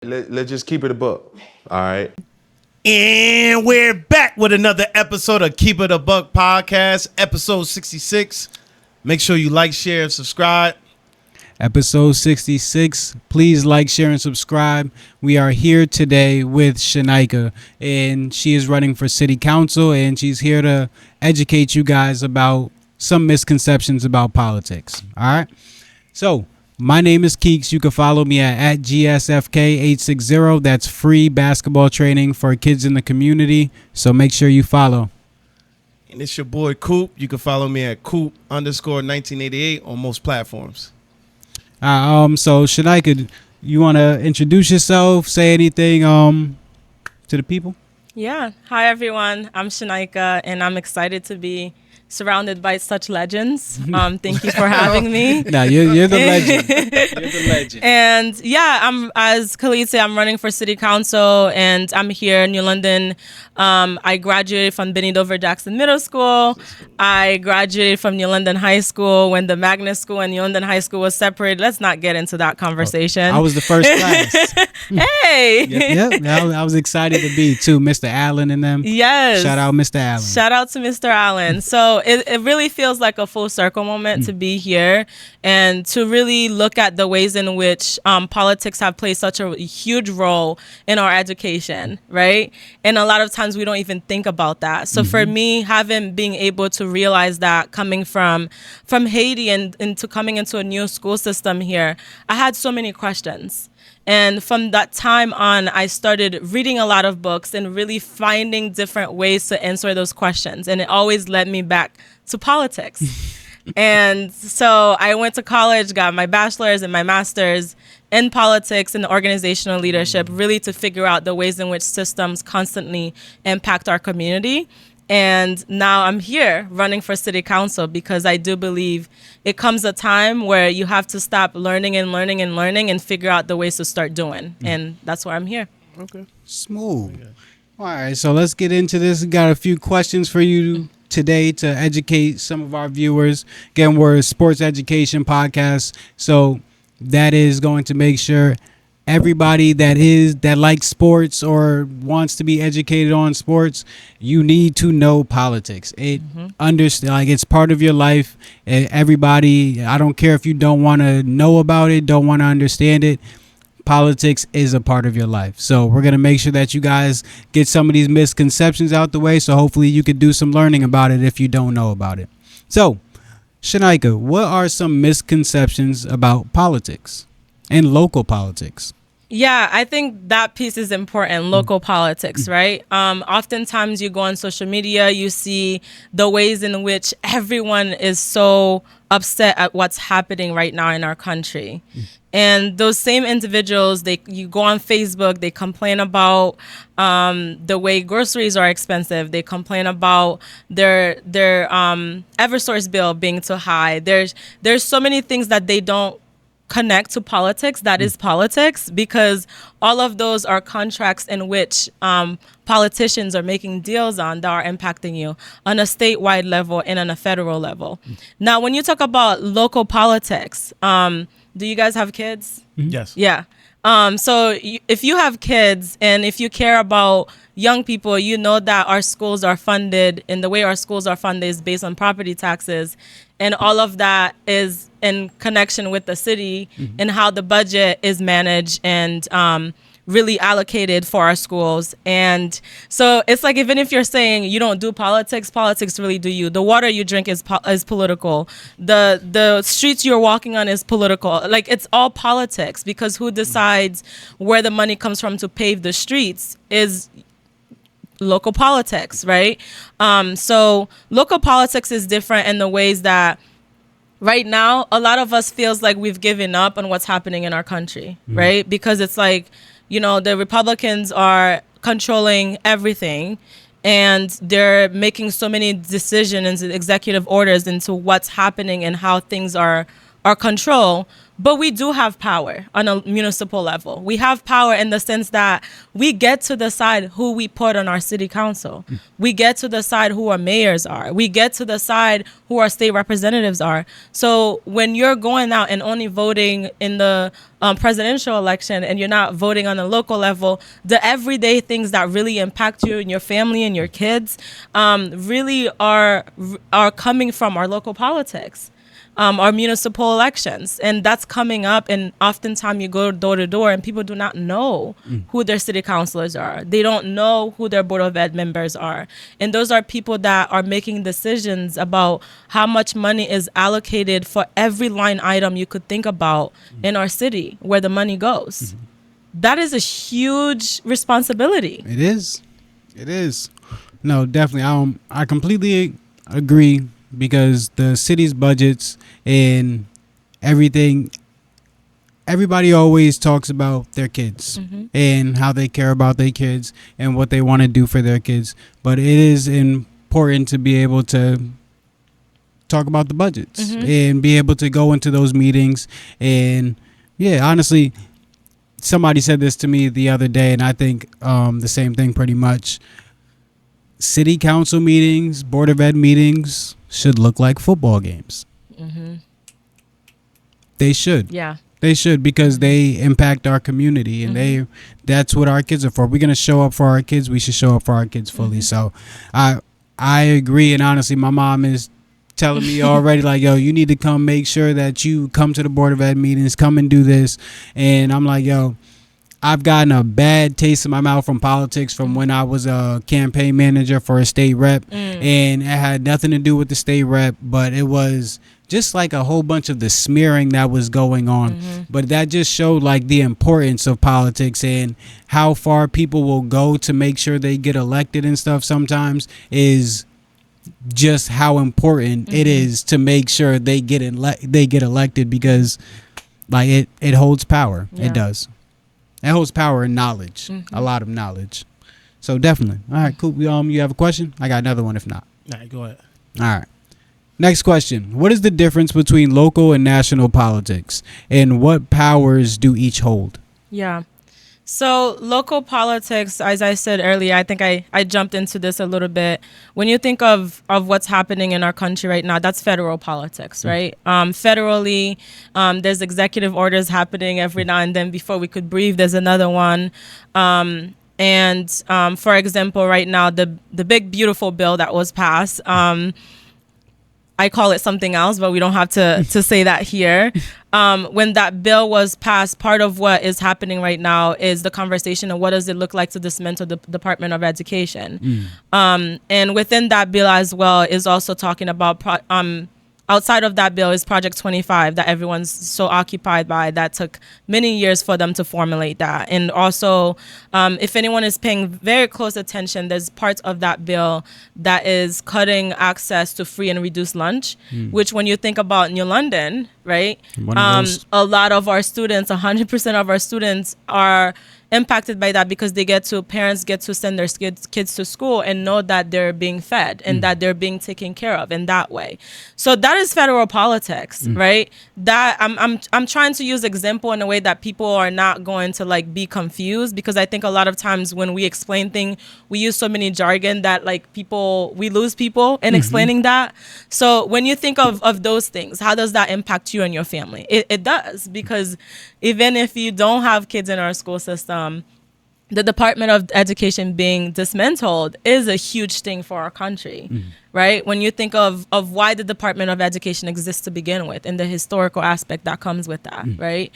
Let's just keep it a buck. All right. And we're back with another episode of Keep It a Buck Podcast, episode 66. Make sure you like, share, and subscribe. Episode 66. Please like, share, and subscribe. We are here today with Shineika, and she is running for city council, and she's here to educate you guys about some misconceptions about politics. All right. So my name is Keeks. You can follow me at GSFK860. That's free basketball training for kids in the community. So make sure you follow. And it's your boy Coop. You can follow me at Coop_1988 on most platforms. So Shineika, you want to introduce yourself? Say anything to the people? Yeah. Hi, everyone. I'm Shineika, and I'm excited to be surrounded by such legends. Thank you for having me. No, you're the legend. You're the legend. And yeah, as Khalid said, I'm running for city council, and I'm here in New London. I graduated from Benny Dover Jackson Middle School. I graduated from New London High School when the Magnet School and New London High School was separated. Let's not get into that conversation. I was the first class. Hey. Yep. I was excited to be too. Mr. Allen and them. Yes. Shout out Mr. Allen. Shout out to Mr. Allen. So it really feels like a full circle moment to be here and to really look at the ways in which politics have played such a huge role in our education, right? And a lot of times we don't even think about that. So for me, being able to realize that coming from Haiti and into coming into a new school system here, I had so many questions. And from that time on, I started reading a lot of books and really finding different ways to answer those questions. And it always led me back to politics. And so I went to college, got my bachelor's and my master's in politics and organizational leadership, really to figure out the ways in which systems constantly impact our community. And now I'm here running for city council because I do believe it comes a time where you have to stop learning and figure out the ways to start doing. And that's why I'm here. Okay. Smooth. Okay. All right, so let's get into this. We got a few questions for you today to educate some of our viewers. Again, we're a sports education podcast, so that is going to make sure everybody that likes sports or wants to be educated on sports, you need to know politics. It's part of your life. Everybody, I don't care if you don't want to know about it, don't want to understand it. Politics is a part of your life. So we're going to make sure that you guys get some of these misconceptions out the way. So hopefully you could do some learning about it if you don't know about it. So, Shineika, what are some misconceptions about politics and local politics? Yeah, I think that piece is important, local politics, right? Oftentimes you go on social media, you see the ways in which everyone is so upset at what's happening right now in our country. And those same individuals, you go on Facebook, they complain about the way groceries are expensive. They complain about their Eversource bill being too high. There's so many things that they don't connect to politics that is politics, because all of those are contracts in which politicians are making deals on that are impacting you on a statewide level and on a federal level. Now, when you talk about local politics, do you guys have kids? Yes. Yeah. So if you have kids and if you care about young people, you know that our schools are funded, and the way our schools are funded is based on property taxes. And all of that is in connection with the city and how the budget is managed and really allocated for our schools. And so it's like, even if you're saying you don't do politics really do you. The water you drink is political. The streets you're walking on is political. Like, it's all politics, because who decides where the money comes from to pave the streets is local politics, right? So local politics is different in the ways that right now a lot of us feels like we've given up on what's happening in our country, right? Because it's like, the Republicans are controlling everything, and they're making so many decisions and executive orders into what's happening and how things are controlled. But we do have power on a municipal level. We have power in the sense that we get to decide who we put on our city council. We get to decide who our mayors are. We get to decide who our state representatives are. So when you're going out and only voting in the presidential election and you're not voting on a local level, the everyday things that really impact you and your family and your kids really are coming from our local politics. Our municipal elections, and that's coming up, and oftentimes you go door to door and people do not know who their city councilors are. They don't know who their board of ed members are, and those are people that are making decisions about how much money is allocated for every line item you could think about in our city, where the money goes. That is a huge responsibility. It is. No, definitely. I completely agree, because the city's budgets and everything, everybody always talks about their kids and how they care about their kids and what they want to do for their kids. But it is important to be able to talk about the budgets and be able to go into those meetings. And yeah, honestly, somebody said this to me the other day, and I think the same thing pretty much. City council meetings, board of ed meetings should look like football games. They should. Yeah. They should, because they impact our community, and that's what our kids are for. We're going to show up for our kids. We should show up for our kids fully. So I agree. And honestly, my mom is telling me already, like, yo, you need to come, make sure that you come to the board of ed meetings, come and do this. And I'm like, yo, I've gotten a bad taste in my mouth from politics from when I was a campaign manager for a state rep, and it had nothing to do with the state rep, but it was just like a whole bunch of the smearing that was going on. But that just showed like the importance of politics and how far people will go to make sure they get elected and stuff sometimes, is just how important it is to make sure they get elected, because like it holds power. Yeah. It does. It holds power and knowledge, a lot of knowledge. So definitely. All right, cool. You have a question? I got another one if not. All right, go ahead. All right. Next question. What is the difference between local and national politics, and what powers do each hold? Yeah. So local politics, as I said earlier, I think I jumped into this a little bit. When you think of what's happening in our country right now, that's federal politics, right? Federally, there's executive orders happening every now and then. Before we could breathe, there's another one. And for example, right now, the big, beautiful bill that was passed, I call it something else, but we don't have to say that here. When that bill was passed, part of what is happening right now is the conversation of what does it look like to dismantle the Department of Education. And within that bill as well is also talking about outside of that bill is Project 25 that everyone's so occupied by, that took many years for them to formulate that. And also, if anyone is paying very close attention, there's parts of that bill that is cutting access to free and reduced lunch, which when you think about New London, right, a lot of our students, 100% of our students are impacted by that, because parents get to send their kids to school and know that they're being fed and that they're being taken care of in that way. So that is federal politics, right? That I'm trying to use example in a way that people are not going to like be confused, because I think a lot of times when we explain things, we use so many jargon that like we lose people in explaining that. So when you think of those things, how does that impact you and your family? It does, because even if you don't have kids in our school system, the Department of Education being dismantled is a huge thing for our country, right? When you think of why the Department of Education exists to begin with, and the historical aspect that comes with that, right?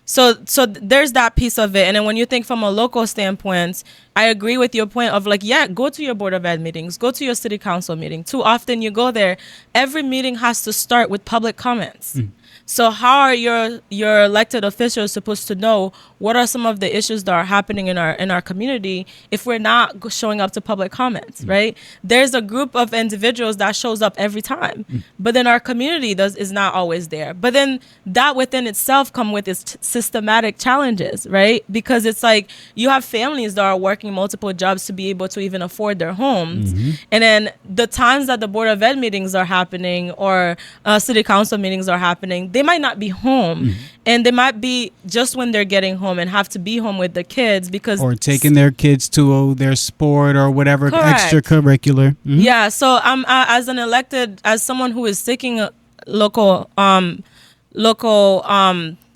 So there's that piece of it. And then when you think from a local standpoint, I agree with your point of like, yeah, go to your board of ed meetings, go to your city council meeting. Too often you go there, every meeting has to start with public comments. So how are your elected officials supposed to know what are some of the issues that are happening in our community if we're not showing up to public comments, right? There's a group of individuals that shows up every time, but then our community is not always there. But then that within itself come with its systematic challenges, right? Because it's like you have families that are working multiple jobs to be able to even afford their homes. And then the times that the board of ed meetings are happening or city council meetings are happening, they might not be home, and they might be just when they're getting home and have to be home with the kids because or taking their kids to their sport or whatever. Correct. Extracurricular. Yeah, so I'm as someone who is seeking a local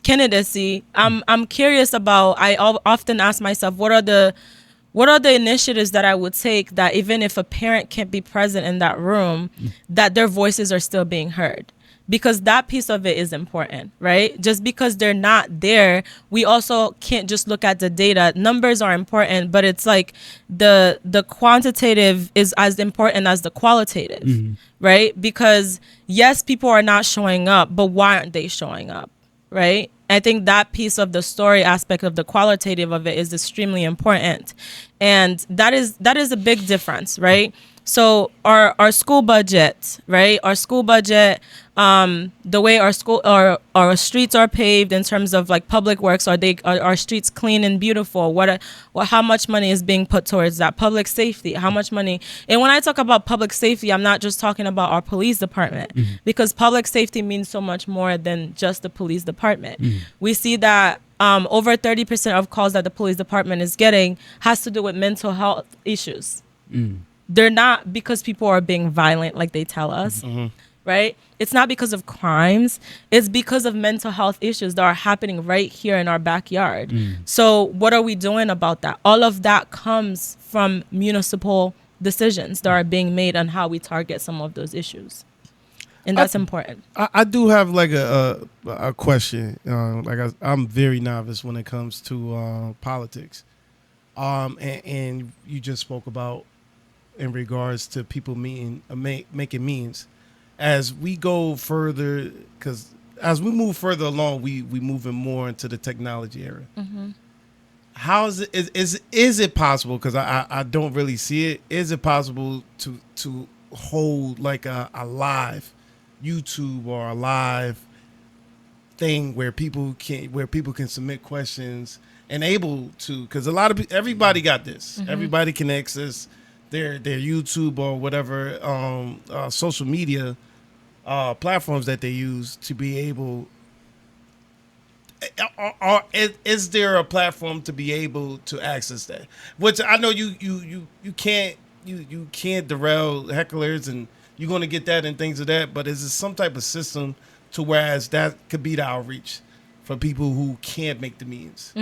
candidacy. I'm curious about. Often ask myself, what are the initiatives that I would take that even if a parent can't be present in that room, that their voices are still being heard. Because that piece of it is important, right? Just because they're not there, we also can't just look at the data. Numbers are important, but it's like the quantitative is as important as the qualitative, right? Because yes, people are not showing up, but why aren't they showing up, right? I think that piece of the story aspect of the qualitative of it is extremely important. And that is a big difference, right? So our school budget, right? Our school budget, the way our streets are paved in terms of like public works, are our streets clean and beautiful? How much money is being put towards that? Public safety, how much money? And when I talk about public safety, I'm not just talking about our police department, because public safety means so much more than just the police department. We see that over 30% of calls that the police department is getting has to do with mental health issues. They're not because people are being violent like they tell us, right? It's not because of crimes. It's because of mental health issues that are happening right here in our backyard. So what are we doing about that? All of that comes from municipal decisions that are being made on how we target some of those issues. And that's important. I do have like a question. I'm very novice when it comes to politics. And you just spoke about in regards to people making means. As we go further, because as we move further along, we moving more into the technology era. How is it? Is it possible? Because I don't really see it. Is it possible to hold like a live YouTube or a live thing where people can submit questions and able to? Because a lot of everybody got this. Everybody can access their YouTube or whatever social media platforms that they use to be able. Is there a platform to be able to access that? Which I know you can't derail hecklers, and you're going to get that and things of that. But is it some type of system to whereas that could be the outreach for people who can't make the means?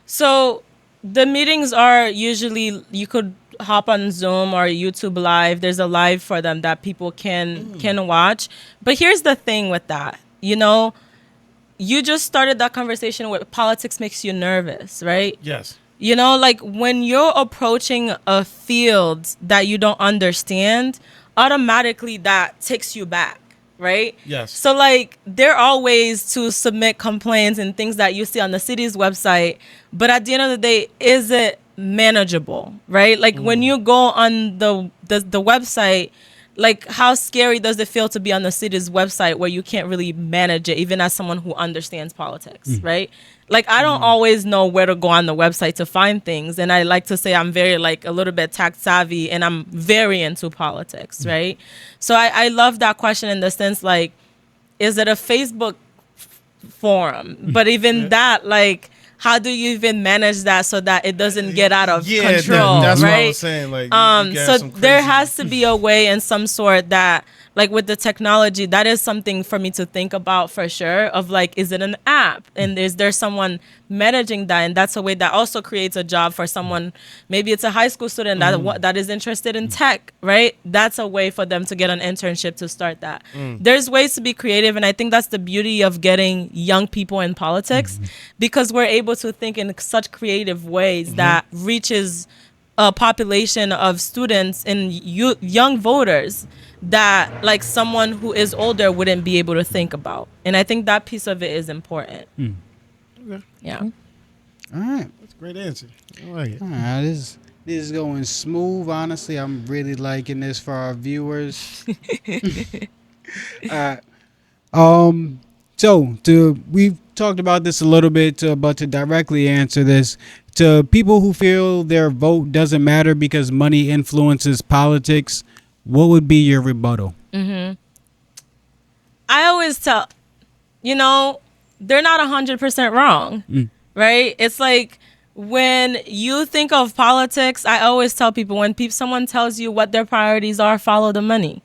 So the meetings are usually, you could hop on Zoom or YouTube Live. There's a live for them that people can watch. But here's the thing with that, you just started that conversation with politics makes you nervous, right? Yes. Like when you're approaching a field that you don't understand, automatically that takes you back, right? Yes. So like there are ways to submit complaints and things that you see on the city's website, but at the end of the day, is it manageable, right? Like when you go on the website, like how scary does it feel to be on the city's website where you can't really manage it, even as someone who understands politics, right? Like I don't always know where to go on the website to find things, and I like to say I'm very like a little bit tech savvy, and I'm very into politics, right? So I love that question in the sense like, is it a Facebook forum? But even that, like, how do you even manage that so that it doesn't get out of control, that's right? what I was saying. Like, so there has to be a way in some sort that, like with the technology, that is something for me to think about for sure, of like, is it an app? And is there someone managing that? And that's a way that also creates a job for someone. Maybe it's a high school student that is interested in tech, right? That's a way for them to get an internship to start that. There's ways to be creative. And I think that's the beauty of getting young people in politics, because we're able to think in such creative ways that reaches a population of students and young voters that like someone who is older wouldn't be able to think about. And I think that piece of it is important. Okay. Yeah. All right. That's a great answer. I like it. All right. This is going smooth. Honestly, I'm really liking this for our viewers. We've talked about this a little bit, but to directly answer this, to people who feel their vote doesn't matter because money influences politics, what would be your rebuttal? I always tell, you know, they're not 100% wrong, right? It's like when you think of politics, I always tell people when someone tells you what their priorities are, follow the money.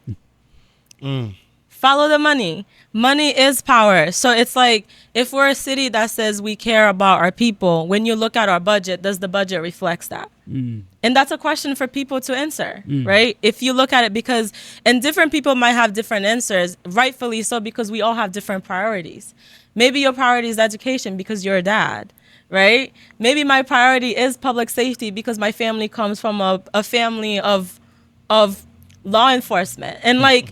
Follow the money. Money is power. So it's like if we're a city that says we care about our people, when you look at our budget, does the budget reflect that? And that's a question for people to answer, right? If you look at it and different people might have different answers, rightfully so, because we all have different priorities. Maybe your priority is education because you're a dad, right? Maybe my priority is public safety because my family comes from a family of law enforcement. And like,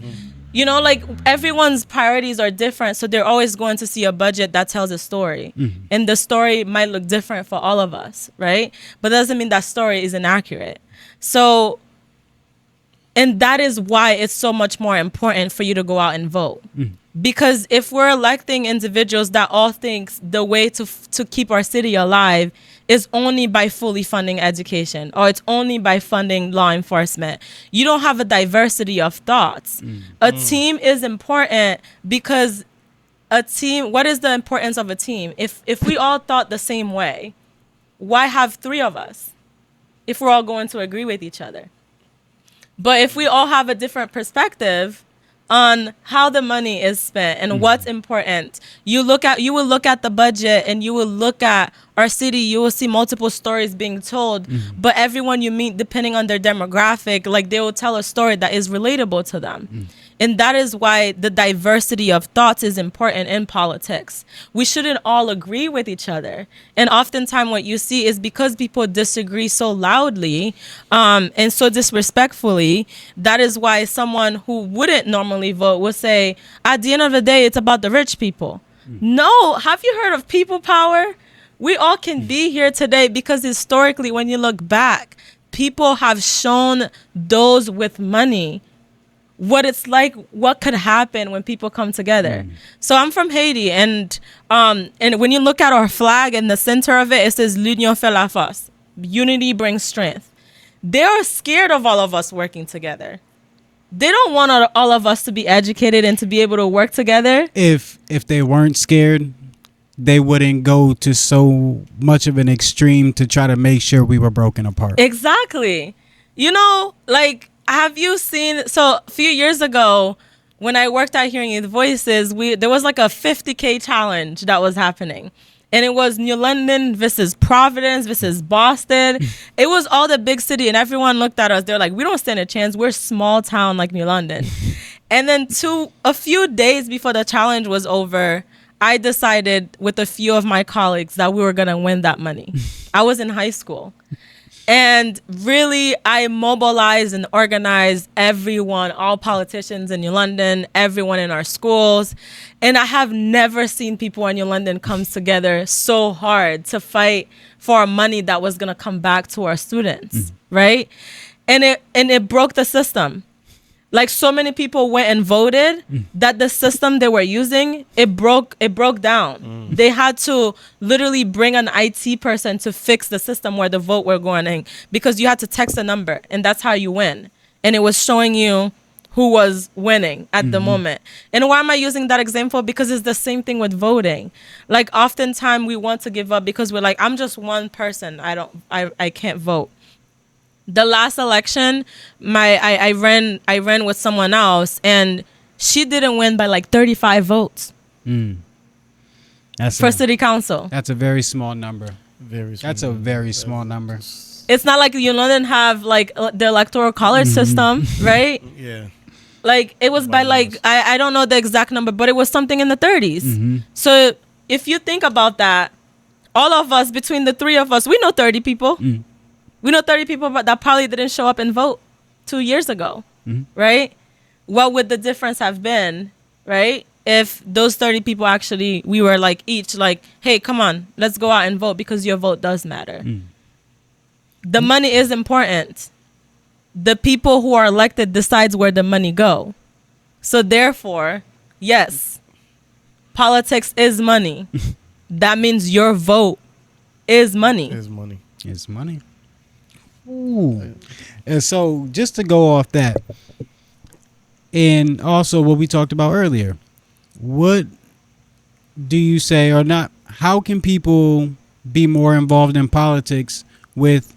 you know, like everyone's priorities are different. So they're always going to see a budget that tells a story. And the story might look different for all of us, right? But that doesn't mean that story is inaccurate. So, and that is why it's so much more important for you to go out and vote. Because if we're electing individuals that all think the way to keep our city alive is only by fully funding education, or it's only by funding law enforcement, you don't have a diversity of thoughts. A team is important because what is the importance of a team? If we all thought the same way, why have 3 of us if we're all going to agree with each other? But if we all have a different perspective on how the money is spent and what's important, you will look at the budget and you will look at our city, you will see multiple stories being told, but everyone you meet, depending on their demographic, like they will tell a story that is relatable to them. And that is why the diversity of thoughts is important in politics. We shouldn't all agree with each other. And oftentimes what you see is because people disagree so loudly and so disrespectfully, that is why someone who wouldn't normally vote will say, at the end of the day, it's about the rich people. No, have you heard of people power? We all can be here today because historically, when you look back, people have shown those with money what it's like, what could happen when people come together. So I'm from Haiti, and when you look at our flag in the center of it, it says "L'union fait la force." Unity brings strength. They are scared of all of us working together. They don't want all of us to be educated and to be able to work together. If they weren't scared, they wouldn't go to so much of an extreme to try to make sure we were broken apart. Exactly. You know, like, have you seen, so a few years ago when I worked at Hearing Youth Voices, there was like a 50K challenge that was happening. And it was New London versus Providence versus Boston. It was all the big city, and everyone looked at us. They're like, we don't stand a chance. We're small town like New London. And then a few days before the challenge was over, I decided with a few of my colleagues that we were going to win that money. I was in high school. And really, I mobilized and organized everyone, all politicians in New London, everyone in our schools. And I have never seen people in New London come together so hard to fight for our money that was going to come back to our students, right? And it broke the system. Like, so many people went and voted that the system they were using, it broke down. They had to literally bring an IT person to fix the system where the vote were going in, because you had to text a number and that's how you win. And it was showing you who was winning at the moment. And why am I using that example? Because it's the same thing with voting. Like, oftentimes we want to give up because we're like, I'm just one person. I can't vote. The last election, I ran with someone else, and she didn't win by like 35 votes for city council. That's a very small number. That's a very small number. It's not like you London have like the electoral college system, right? Yeah. Like, it was by like, I don't know the exact number, but it was something in the 30s. So if you think about that, all of us, between the 3 of us, we know 30 people. We know 30 people that probably didn't show up and vote 2 years ago, right? What would the difference have been, right? If those 30 people actually, we were like each like, hey, come on, let's go out and vote because your vote does matter. The money is important. The people who are elected decides where the money go. So therefore, yes, politics is money. That means your vote is money. It's money. Ooh. And so just to go off that, and also what we talked about earlier, what do you say, or not, how can people be more involved in politics with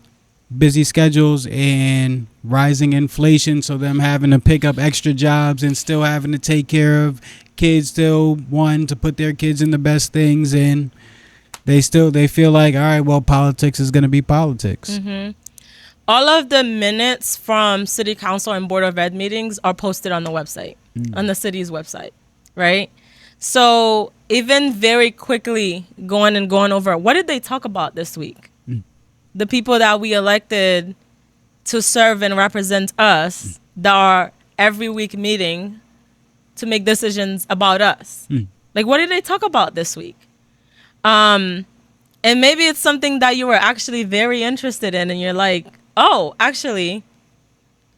busy schedules and rising inflation, so them having to pick up extra jobs and still having to take care of kids, still wanting to put their kids in the best things, and they feel like, all right, well, politics is going to be politics. All of the minutes from city council and board of ed meetings are posted on the website, on the city's website, right? So even very quickly going over, what did they talk about this week? The people that we elected to serve and represent us, that are every week meeting to make decisions about us. Like, what did they talk about this week? And maybe it's something that you were actually very interested in, and you're like, oh, actually,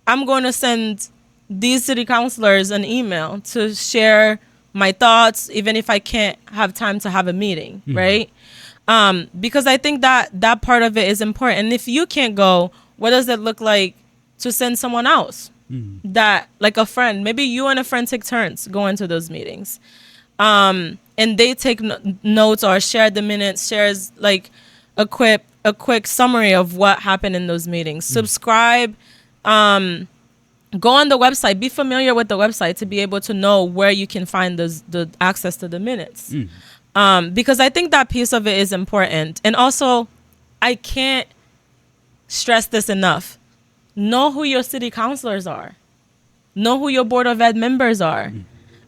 I'm going to send these city councilors an email to share my thoughts, even if I can't have time to have a meeting, right? Because I think that part of it is important. And if you can't go, what does it look like to send someone else? That, like a friend, maybe you and a friend take turns going to those meetings. And they take notes or share the minutes, shares like a quick summary of what happened in those meetings. Subscribe, go on the website, be familiar with the website to be able to know where you can find the access to the minutes. Because I think that piece of it is important. And also, I can't stress this enough. Know who your city councilors are. Know who your board of ed members are.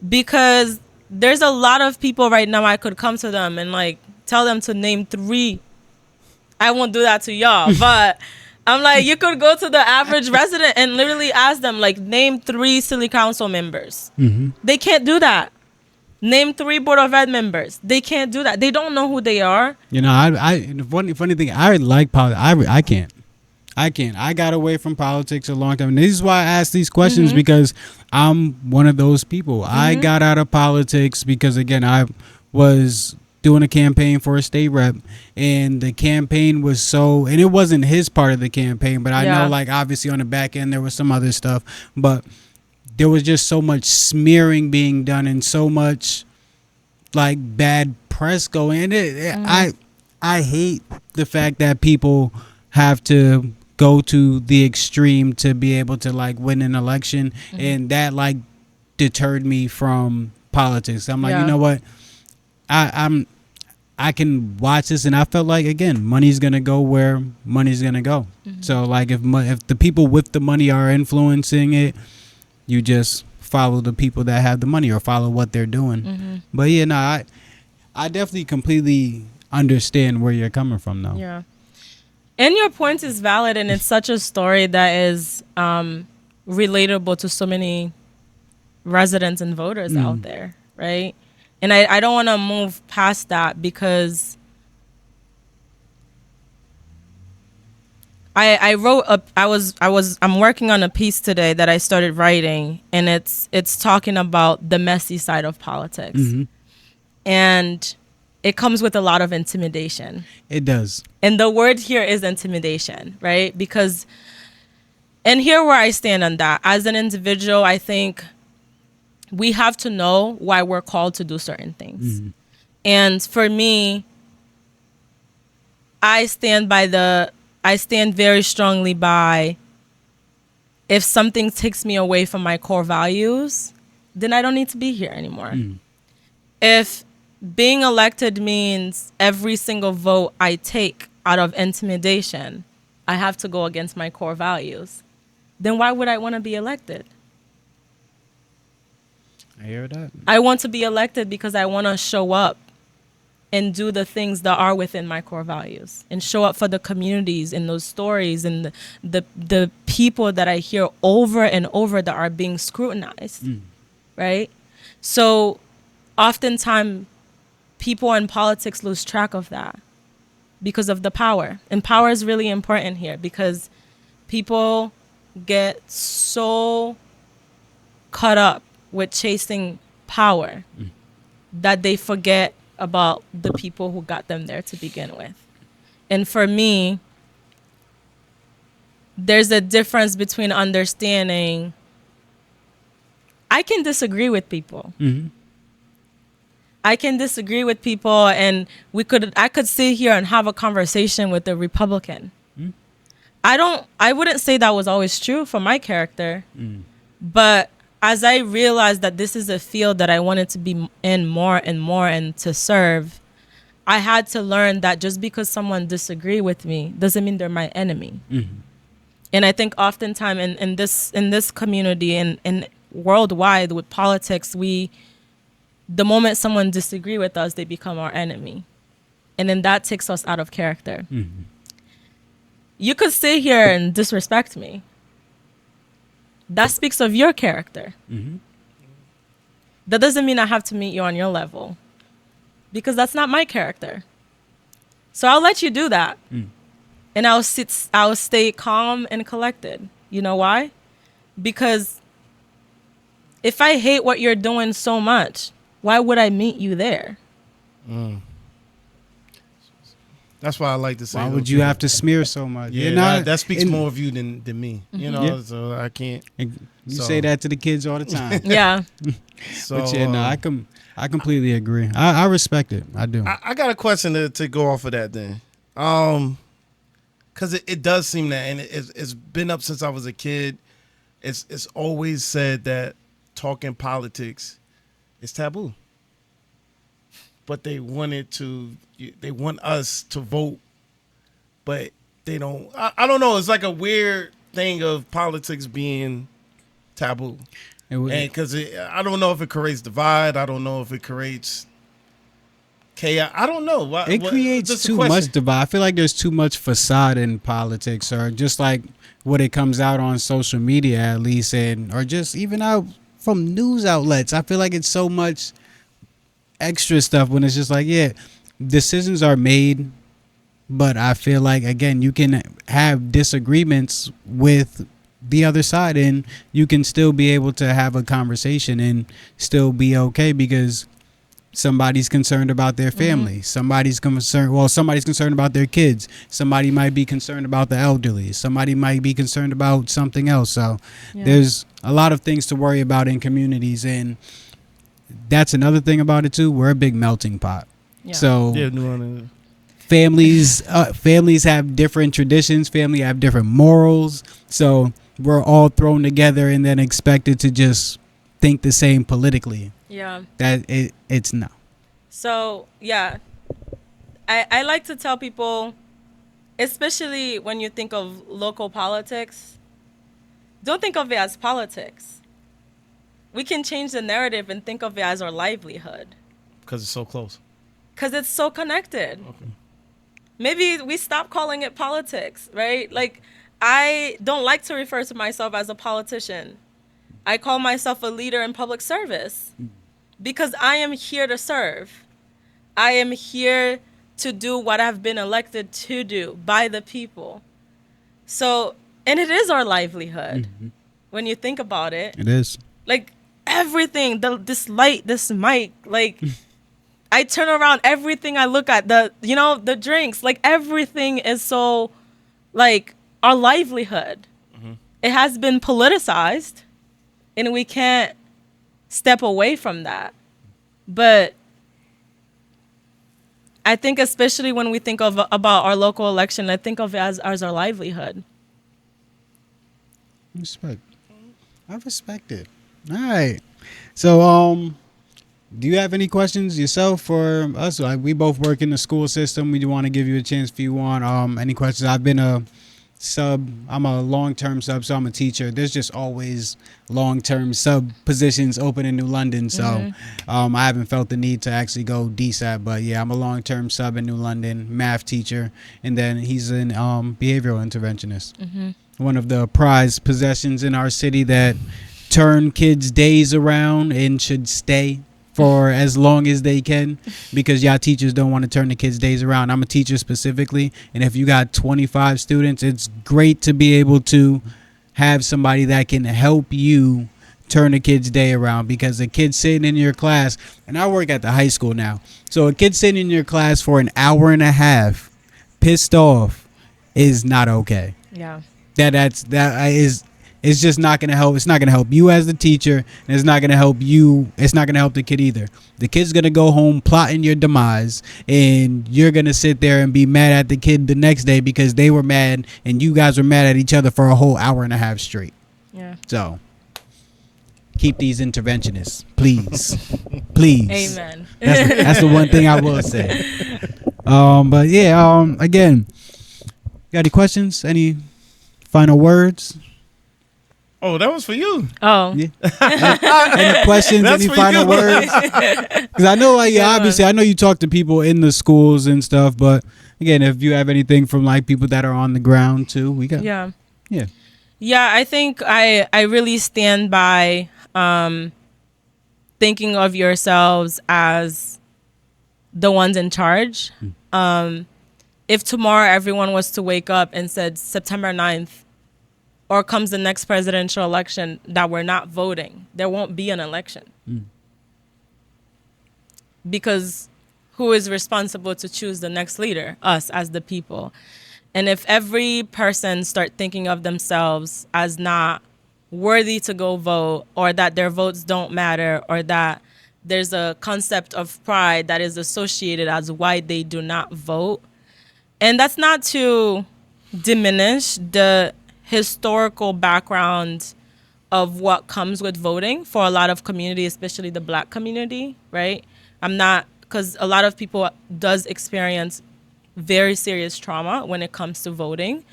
Because there's a lot of people right now I could come to them and like tell them to name 3. I won't do that to y'all, but I'm like, you could go to the average resident and literally ask them, like, name 3 city council members. They can't do that. Name 3 board of ed members. They can't do that. They don't know who they are. You know, the funny thing, I like politics. I can't. I got away from politics a long time. And this is why I ask these questions, because I'm one of those people. I got out of politics because, again, I was doing a campaign for a state rep, and the campaign was and it wasn't his part of the campaign, but I know, like, obviously on the back end there was some other stuff, but there was just so much smearing being done and so much like bad press going. I hate the fact that people have to go to the extreme to be able to like win an election, and that like deterred me from politics. I'm like, you know what? I can watch this, and I felt like, again, money's gonna go where money's gonna go. So like if the people with the money are influencing it, you just follow the people that have the money or follow what they're doing. But yeah, no, I definitely completely understand where you're coming from though. Yeah. And your point is valid, and it's such a story that is relatable to so many residents and voters out there, right? And I don't want to move past that because I'm working on a piece today that I started writing, and it's talking about the messy side of politics. And it comes with a lot of intimidation. It does. And the word here is intimidation, right? Because, and here where I stand on that, as an individual, I think we have to know why we're called to do certain things. And for me, I stand very strongly by, if something takes me away from my core values, then I don't need to be here anymore. If being elected means every single vote I take out of intimidation, I have to go against my core values, then why would I want to be elected? I hear that. I want to be elected because I want to show up and do the things that are within my core values and show up for the communities and those stories and the people that I hear over and over that are being scrutinized, right? So oftentimes people in politics lose track of that because of the power. And power is really important here because people get so caught up with chasing power that they forget about the people who got them there to begin with. And for me, there's a difference between understanding I can disagree with people. I can disagree with people, and I could sit here and have a conversation with a Republican. I wouldn't say that was always true for my character, but as I realized that this is a field that I wanted to be in more and more and to serve, I had to learn that just because someone disagree with me doesn't mean they're my enemy. And I think oftentimes in this community and worldwide with politics, the moment someone disagree with us, they become our enemy. And then that takes us out of character. You could sit here and disrespect me. That speaks of your character. That doesn't mean I have to meet you on your level, because that's not my character. So I'll let you do that. And I'll stay calm and collected. You know why? Because if I hate what you're doing so much, why would I meet you there? That's why I like to say. Why would you have to smear so much? Yeah, that speaks more of you than me. You know, Yeah. So I can't. You say that to the kids all the time. Yeah. So But yeah, no, I completely agree. I respect it. I do. I got a question to go off of that then. Because it does seem that, and it's been up since I was a kid. It's always said that talking politics is taboo. But they want us to vote, but they don't. I don't know. It's like a weird thing of politics being taboo. And because I don't know if it creates divide. I don't know if it creates chaos. I don't know. It creates too much divide. I feel like there's too much facade in politics, or just like what it comes out on social media, at least, or just even out from news outlets. I feel like it's so much extra stuff when it's just like, yeah, decisions are made, but I feel like, again, you can have disagreements with the other side and you can still be able to have a conversation and still be okay, because somebody's concerned about their family. Somebody's concerned about their kids. Somebody might be concerned about the elderly. Somebody might be concerned about something else. So there's a lot of things to worry about in communities, and that's another thing about it too. We're a big melting pot. So families have different traditions. Family have different morals. So we're all thrown together and then expected to just think the same politically. Yeah. It's no. So yeah, I like to tell people, especially when you think of local politics, don't think of it as politics. We can change the narrative and think of it as our livelihood. Because it's so close. Because it's so connected. Okay. Maybe we stop calling it politics, right? Like, I don't like to refer to myself as a politician. I call myself a leader in public service because I am here to serve. I am here to do what I've been elected to do by the people. So, and it is our livelihood when you think about it. It is. Like, everything, this light, this mic, like, I turn around, everything I look at, the drinks, like, everything is so, like, our livelihood. It has been politicized, and we can't step away from that. But I think especially when we think about our local election, I think of it as our livelihood. Respect. I respect it. All right. So, do you have any questions yourself for us? Like, we both work in the school system. We do want to give you a chance if you want. Any questions? I've been a sub. I'm a long-term sub, so I'm a teacher. There's just always long-term sub positions open in New London. So, I haven't felt the need to actually go DSAT. But yeah, I'm a long-term sub in New London, math teacher, and then he's an behavioral interventionist. One of the prized possessions in our city that turn kids' days around and should stay for as long as they can, because y'all teachers don't want to turn the kids' days around. I'm a teacher specifically, and if you got 25 students, it's great to be able to have somebody that can help you turn a kid's day around, because a kid sitting in your class, and I work at the high school now, so a kid sitting in your class for an hour and a half pissed off is not okay. Yeah. That is it's just not going to help. It's not going to help you as the teacher, and it's not going to help you. It's not going to help the kid either. The kid's going to go home plotting your demise, and you're going to sit there and be mad at the kid the next day because they were mad and you guys were mad at each other for a whole hour and a half straight. Yeah. So keep these interventionists, please. Please. Amen. That's the one thing I will say. But yeah, again, got any questions? Any final words? Oh, that was for you. Oh. Yeah. Any questions? That's Any for final you. words? Because I know, like, Yeah. obviously, I know you talk to people in the schools and stuff. But again, if you have anything from like people that are on the ground too, we got. Yeah. Yeah. Yeah, I think I really stand by thinking of yourselves as the ones in charge. If tomorrow everyone was to wake up and said September 9th or comes the next presidential election that we're not voting, there won't be an election. Because who is responsible to choose the next leader? Us as the people. And if every person start thinking of themselves as not worthy to go vote, or that their votes don't matter, or that there's a concept of pride that is associated as why they do not vote. And that's not to diminish the historical background of what comes with voting for a lot of community, especially the Black community, right? I'm not, because a lot of people does experience very serious trauma when it comes to voting.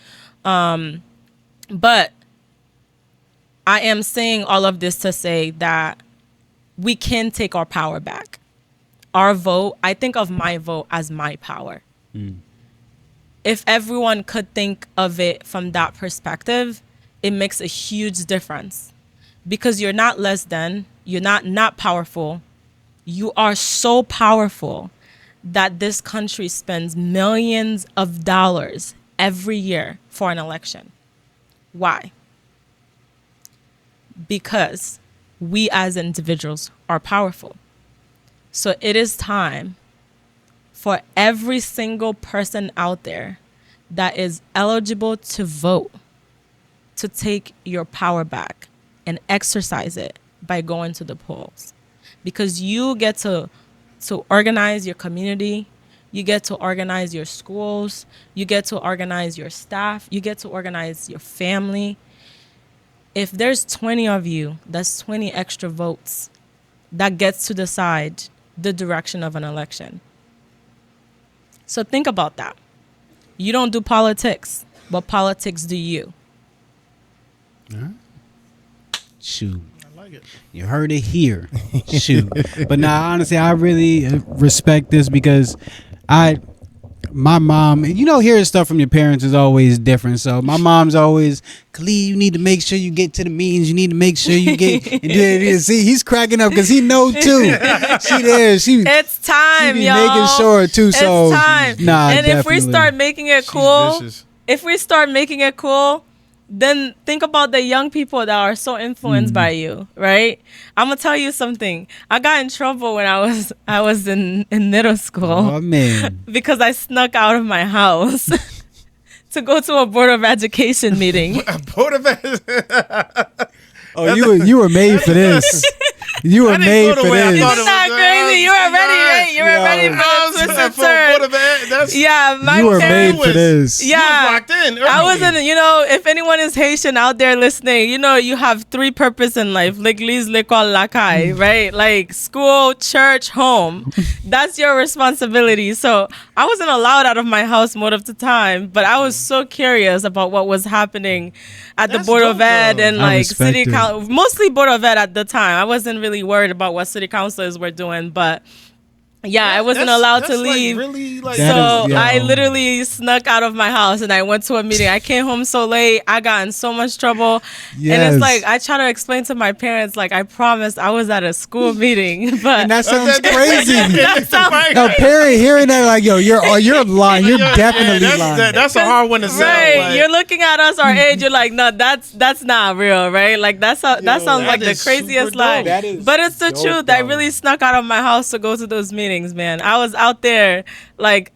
But I am saying all of this to say that we can take our power back. Our vote, I think of my vote as my power. If everyone could think of it from that perspective, it makes a huge difference. Because you're not less than, you're not powerful. You are so powerful that this country spends millions of dollars every year for an election. Why? Because we as individuals are powerful. So it is time for every single person out there that is eligible to vote to take your power back and exercise it by going to the polls. Because you get to organize your community, you get to organize your schools, you get to organize your staff, you get to organize your family. If there's 20 of you, that's 20 extra votes that gets to decide the direction of an election. So think about that. You don't do politics, but politics do you. Shoot. I like it. You heard it here. Shoot. But now, honestly, I really respect this because my mom, you know, hearing stuff from your parents is always different. So my mom's always, Khalid, you need to make sure you get to the meetings. You need to make sure you get. And see, he's cracking up because he knows too. She there. It's time, she be y'all. making sure too. It's So time. nah, and definitely. if we start making it cool, then think about the young people that are so influenced by you, right? I'm gonna tell you something. I got in trouble when I was in middle school. Oh man. Because I snuck out of my house to go to a Board of Education meeting. Oh, you were made for this. You were made for this. Isn't that crazy? You were ready, right? You were ready for the twist and turn. Yeah, my You were parents. made for this. Yeah, You was locked in early. I wasn't. You know, if anyone is Haitian out there listening, you know you have three purposes in life: l'église, l'école, la caille, right? Like school, church, home. That's your responsibility. So I wasn't allowed out of my house most of the time, but I was so curious about what was happening at the That's Board of dope, Ed though. and I like respect city it. council, mostly Board of Ed at the time. I wasn't really worried about what city councilors were doing, but yeah, I wasn't allowed to leave. Like, That So is- I yo. literally snuck out of my house and I went to a meeting. I came home so late. I got in so much trouble. And Yes. it's like, I try to explain to my parents, like, I promised I was at a school meeting. But And that sounds crazy. that sounds A parent hearing that, like, yo, you're lying. You're definitely lying. That's a hard one to say. right. Like, You're looking at us our age. You're like, no, that's not real, right? Like that sounds that like the is craziest super lie. dope. That is But it's the dope, truth. I though. really snuck out of my house to go to those meetings. meetings, man. I was out there, like,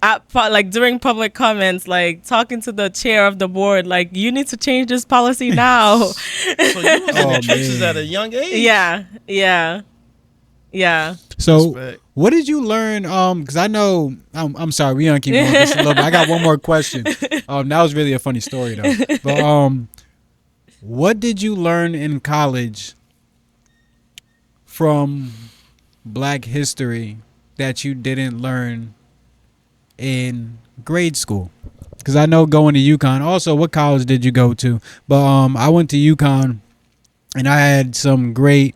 during public comments, like, talking to the chair of the board, like, you need to change this policy now. So you was in the trenches at a young age. Yeah. So, Respect. what did you learn? Because I know, I'm sorry, we gonna keep going this a little bit. I got one more question. That was really a funny story though. But what did you learn in college from Black history that you didn't learn in grade school? Because I know going to UConn. Also, what college did you go to? But I went to UConn, and I had some great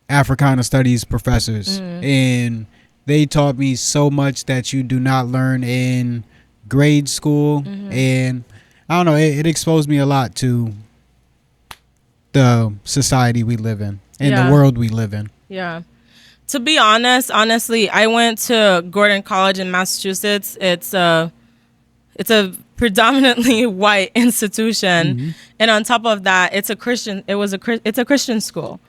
Africana Studies professors, and they taught me so much that you do not learn in grade school. And I don't know, it exposed me a lot to the society we live in and the world we live in. Yeah. To be honestly, I went to Gordon College in Massachusetts. It's a predominantly white institution, and on top of that, it's a Christian school.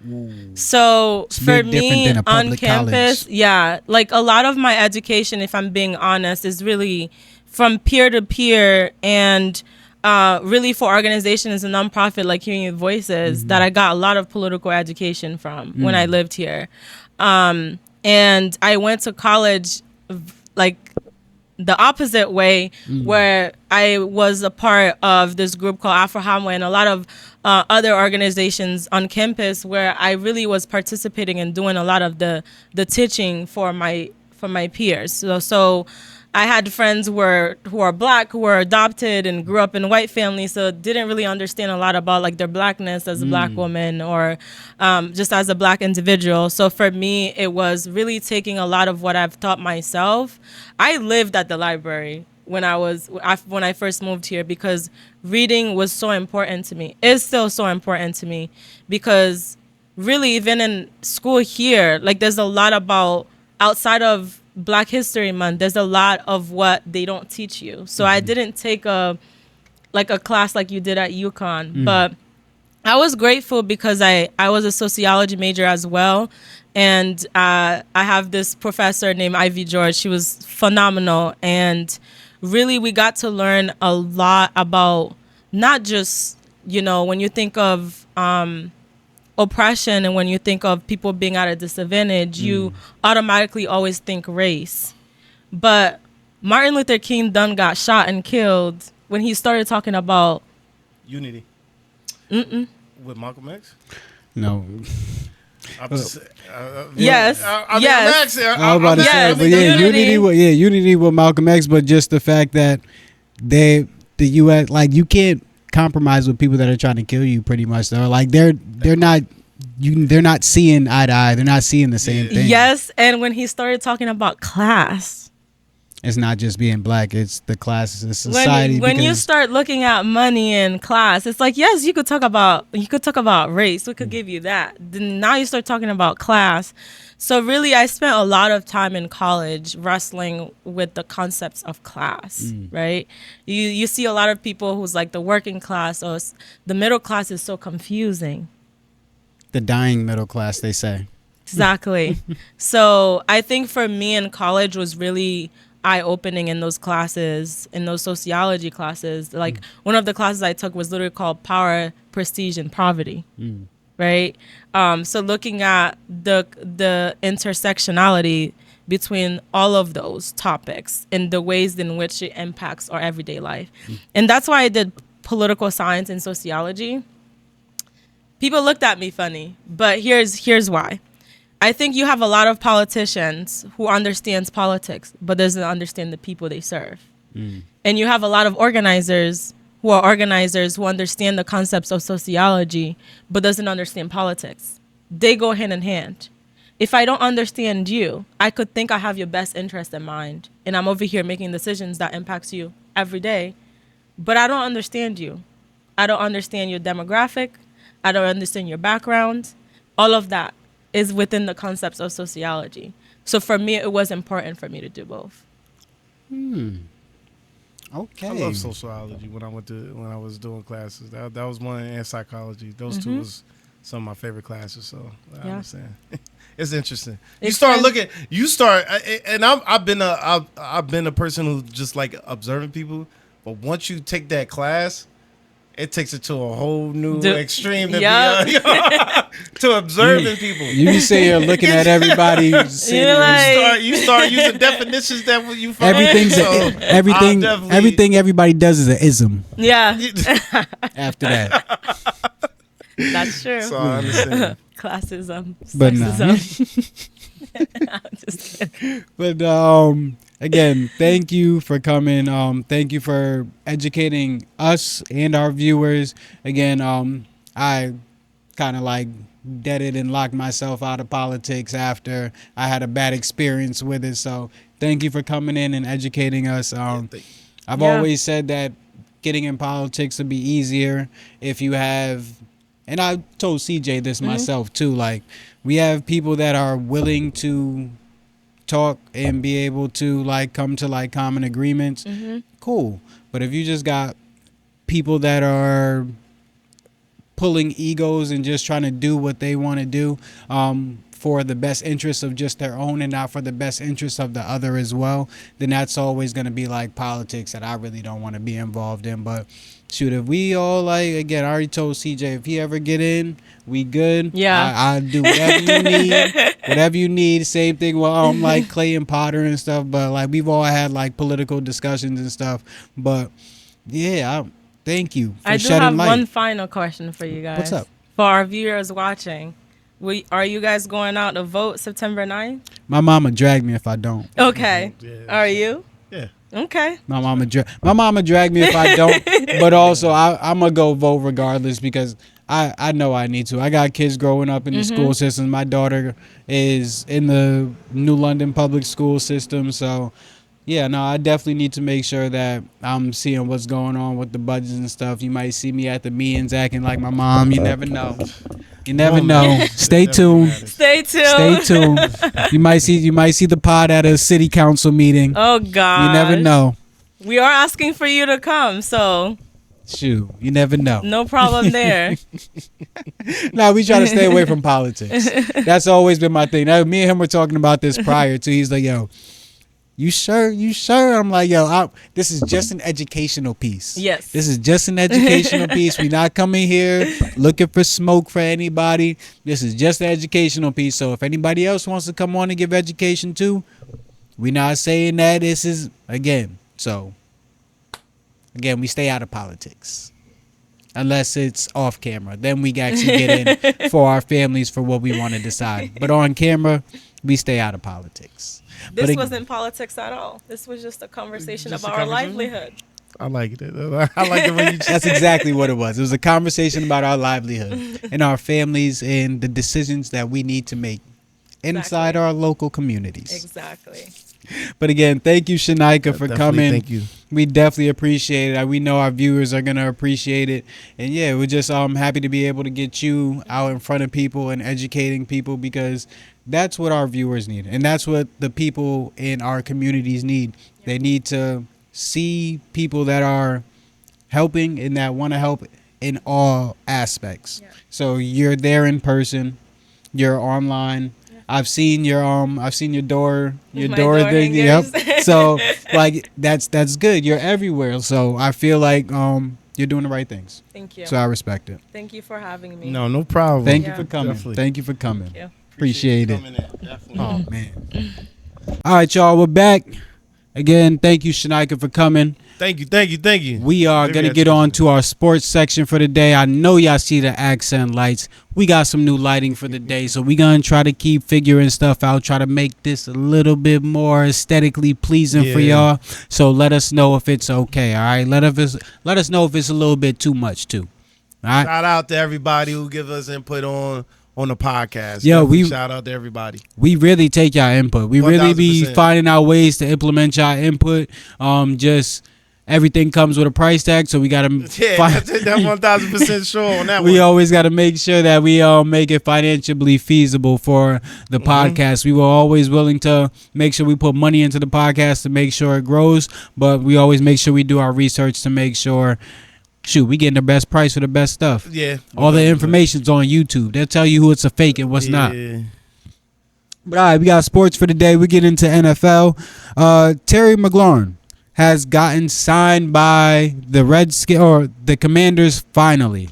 So It's for big different me than a on public campus, college. like a lot of my education, if I'm being honest, is really from peer to peer, and really for organizations and nonprofit like Hearing Youth Voices that I got a lot of political education from when I lived here. And I went to college like the opposite way, where I was a part of this group called Afro Hamwe and a lot of other organizations on campus, where I really was participating and doing a lot of the teaching for my peers. So I had friends who are Black, who were adopted and grew up in white families, so didn't really understand a lot about like their Blackness as a Black woman or just as a Black individual. So for me, it was really taking a lot of what I've taught myself. I lived at the library when I first moved here, because reading was so important to me. It's still so important to me, because really even in school here, like there's a lot about, outside of Black History Month, there's a lot of what they don't teach you. So I didn't take a class like you did at UConn, but I was grateful because I was a sociology major as well. And I have this professor named Ivy George. She was phenomenal. And really we got to learn a lot about not just, when you think of oppression and when you think of people being at a disadvantage, you automatically always think race. But Martin Luther King done got shot and killed when he started talking about Unity. With Malcolm X? No. I'm just, yes. I'm yes. asking. I was about to say, but unity with Malcolm X, but just the fact that the U.S., like, you can't compromise with people that are trying to kill you, pretty much. Though, like, they're not seeing eye to eye. They're not seeing the same thing. Yes, and when he started talking about class, it's not just being Black; it's the class, it's society. When you start looking at money and class, it's like, yes, you could talk about race. We could give you that. Then now you start talking about class. So really, I spent a lot of time in college wrestling with the concepts of class, right? You see a lot of people who's like the working class, or the middle class is so confusing. The dying middle class, they say. Exactly. So I think for me in college was really eye-opening in those classes, in those sociology classes. Like one of the classes I took was literally called Power, Prestige, and Poverty. Right? So looking at the intersectionality between all of those topics and the ways in which it impacts our everyday life. And that's why I did political science and sociology. People looked at me funny, but here's why. I think you have a lot of politicians who understands politics, but doesn't understand the people they serve. And you have a lot of organizers who understand the concepts of sociology, but doesn't understand politics. They go hand in hand. If I don't understand you, I could think I have your best interest in mind, and I'm over here making decisions that impacts you every day, but I don't understand you. I don't understand your demographic. I don't understand your background. All of that is within the concepts of sociology. So for me, it was important for me to do both. Okay. I love sociology when I was doing classes. That was one, and psychology. Those two was some of my favorite classes. So I Yeah. understand. It's interesting. It's And I've been a person who just like observing people, but once you take that class, it takes it to a whole new extreme to to observing people. You say you're looking at everybody. You're like, You start using definitions that you find. Everything everybody does is an ism. yeah, After that, that's true. So I understand. Classism, But no. sexism. I'm just kidding. but again, thank you for coming. Thank you for educating us and our viewers. Again, I kind of like deaded and locked myself out of politics after I had a bad experience with it. So thank you for coming in and educating us. I've always said that getting in politics would be easier if you have, and I told CJ this myself too, like we have people that are willing to talk and be able to like come to like common agreements. Cool. But if you just got people that are pulling egos and just trying to do what they want to do for the best interest of just their own and not for the best interest of the other as well, then that's always going to be like politics that I really don't want to be involved in. But shoot, if we all like, again, I already told CJ, if he ever get in, we good. Yeah. I'll do whatever you need. Whatever you need. Same thing with like Clay and Potter and stuff. But like we've all had like political discussions and stuff. But yeah, thank you for I do shedding have light. one final question for you guys. What's up? For our viewers watching, are you guys going out to vote September 9th? My mama dragged me if I don't. Okay. Yeah. Are you? Yeah. Okay. My mama dragged me if I don't. But also, I'm going to go vote regardless because I know I need to. I got kids growing up in the school system. My daughter is in the New London public school system. So, yeah, no, I definitely need to make sure that I'm seeing what's going on with the budgets and stuff. You might see me at the meetings acting like my mom. You never know. You never know. Stay tuned. Stay tuned. Stay tuned. You might see the pod at a city council meeting. Oh, God. You never know. We are asking for you to come, so Shoot, you never know. no problem there. No, we try to stay away from politics. That's always been my thing. Now, me and him were talking about this prior to. He's like, yo, you sure? You sure? I'm like, yo, this is just an educational piece. Yes. This is just an educational piece. We're not coming here looking for smoke for anybody. This is just an educational piece. So if anybody else wants to come on and give education too, we're not saying that this is, again, we stay out of politics. Unless it's off camera. Then we actually get in for our families for what we want to decide. But on camera, we stay out of politics. This But wasn't politics at all. This was just a conversation Just a about our conversation? livelihood. I like it. I like the way you That's exactly what it was. It was a conversation about our livelihood and our families and the decisions that we need to make inside Exactly. our local communities. Exactly. But again, thank you, Shineika, for Definitely, coming. Thank you. We definitely appreciate it. We know our viewers are gonna appreciate it, and yeah, we're just happy to be able to get you out in front of people and educating people because that's what our viewers need, and that's what the people in our communities need. They need to see people that are helping and that want to help in all aspects. Yeah. So you're there in person, you're online. I've seen your door My door door thing. hangers. Yep. So like that's good. You're everywhere. So I feel like you're doing the right things. Thank you. So I respect it. Thank you for having me. No problem. Thank Yeah. you for coming. Definitely. Thank you for coming. Thank you. Appreciate it. Coming in. Definitely. Oh man. All right, y'all. We're back. Again, thank you, Shineika, for coming. Thank you. We are Maybe going to that's get on different. to our sports section for the day. I know y'all see the accent lights. We got some new lighting for the day, so we're going to try to keep figuring stuff out, try to make this a little bit more aesthetically pleasing for Yeah. y'all. So let us know if it's okay, all right? Let us know if it's a little bit too much, too. All right? Shout out to everybody who give us input on the podcast. Yo, Definitely shout out to everybody. We really take y'all input. We really be 1000%. finding out ways to implement y'all input. Just everything comes with a price tag, so we got to Yeah, that's 1,000% sure on that one. we always got to make sure that we make it financially feasible for the podcast. We were always willing to make sure we put money into the podcast to make sure it grows, but we always make sure we do our research to make sure shoot, we getting the best price for the best stuff. Yeah. All the information's on YouTube. They'll tell you who it's a fake and what's not. But all right, we got sports for the day. We get into NFL. Terry McLaurin has gotten signed by the the Commanders finally.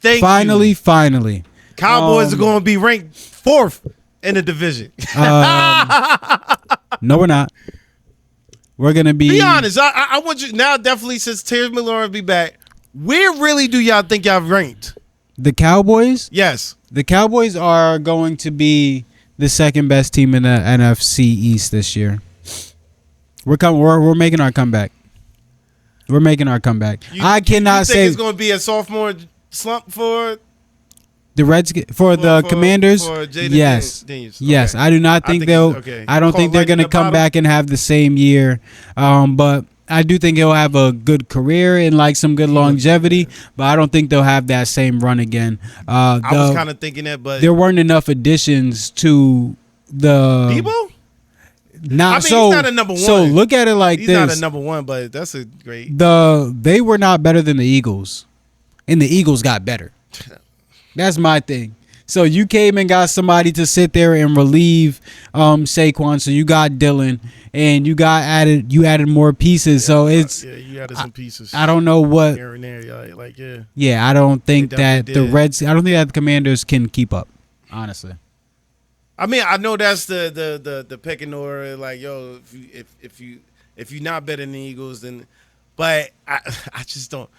Finally. Cowboys are going to be ranked 4th in the division. No, we're not. We're going to be... Be honest. I want you... Now, definitely, since Terry McLaurin be back, where really do y'all think y'all ranked? The Cowboys? Yes. The Cowboys are going to be the second best team in the NFC East this year. We're making our comeback. We're making our comeback. I cannot say it's going to be a sophomore slump for the Redskins for the Commanders. For yes, Daniels. Yes. Okay. I do not think they'll. Okay. I don't think they're going to come back and have the same year. But I do think he'll have a good career and like some good longevity. But I don't think they'll have that same run again. I was kind of thinking that, but there weren't enough additions to the Debo. Now, I mean, he's not a number one. So look at it like he's this. He's not a number one, but that's a great. They were not better than the Eagles, and the Eagles got better. That's my thing. So you came and got somebody to sit there and relieve Saquon. So you got Dylan, and you added more pieces. So it's you added some pieces. I don't know what. Here and there, like yeah. Yeah, I don't think that did. I don't think that the Commanders can keep up. Honestly. I mean, I know that's the pecking order. Like, yo, if you're not better than the Eagles, then, but I just don't.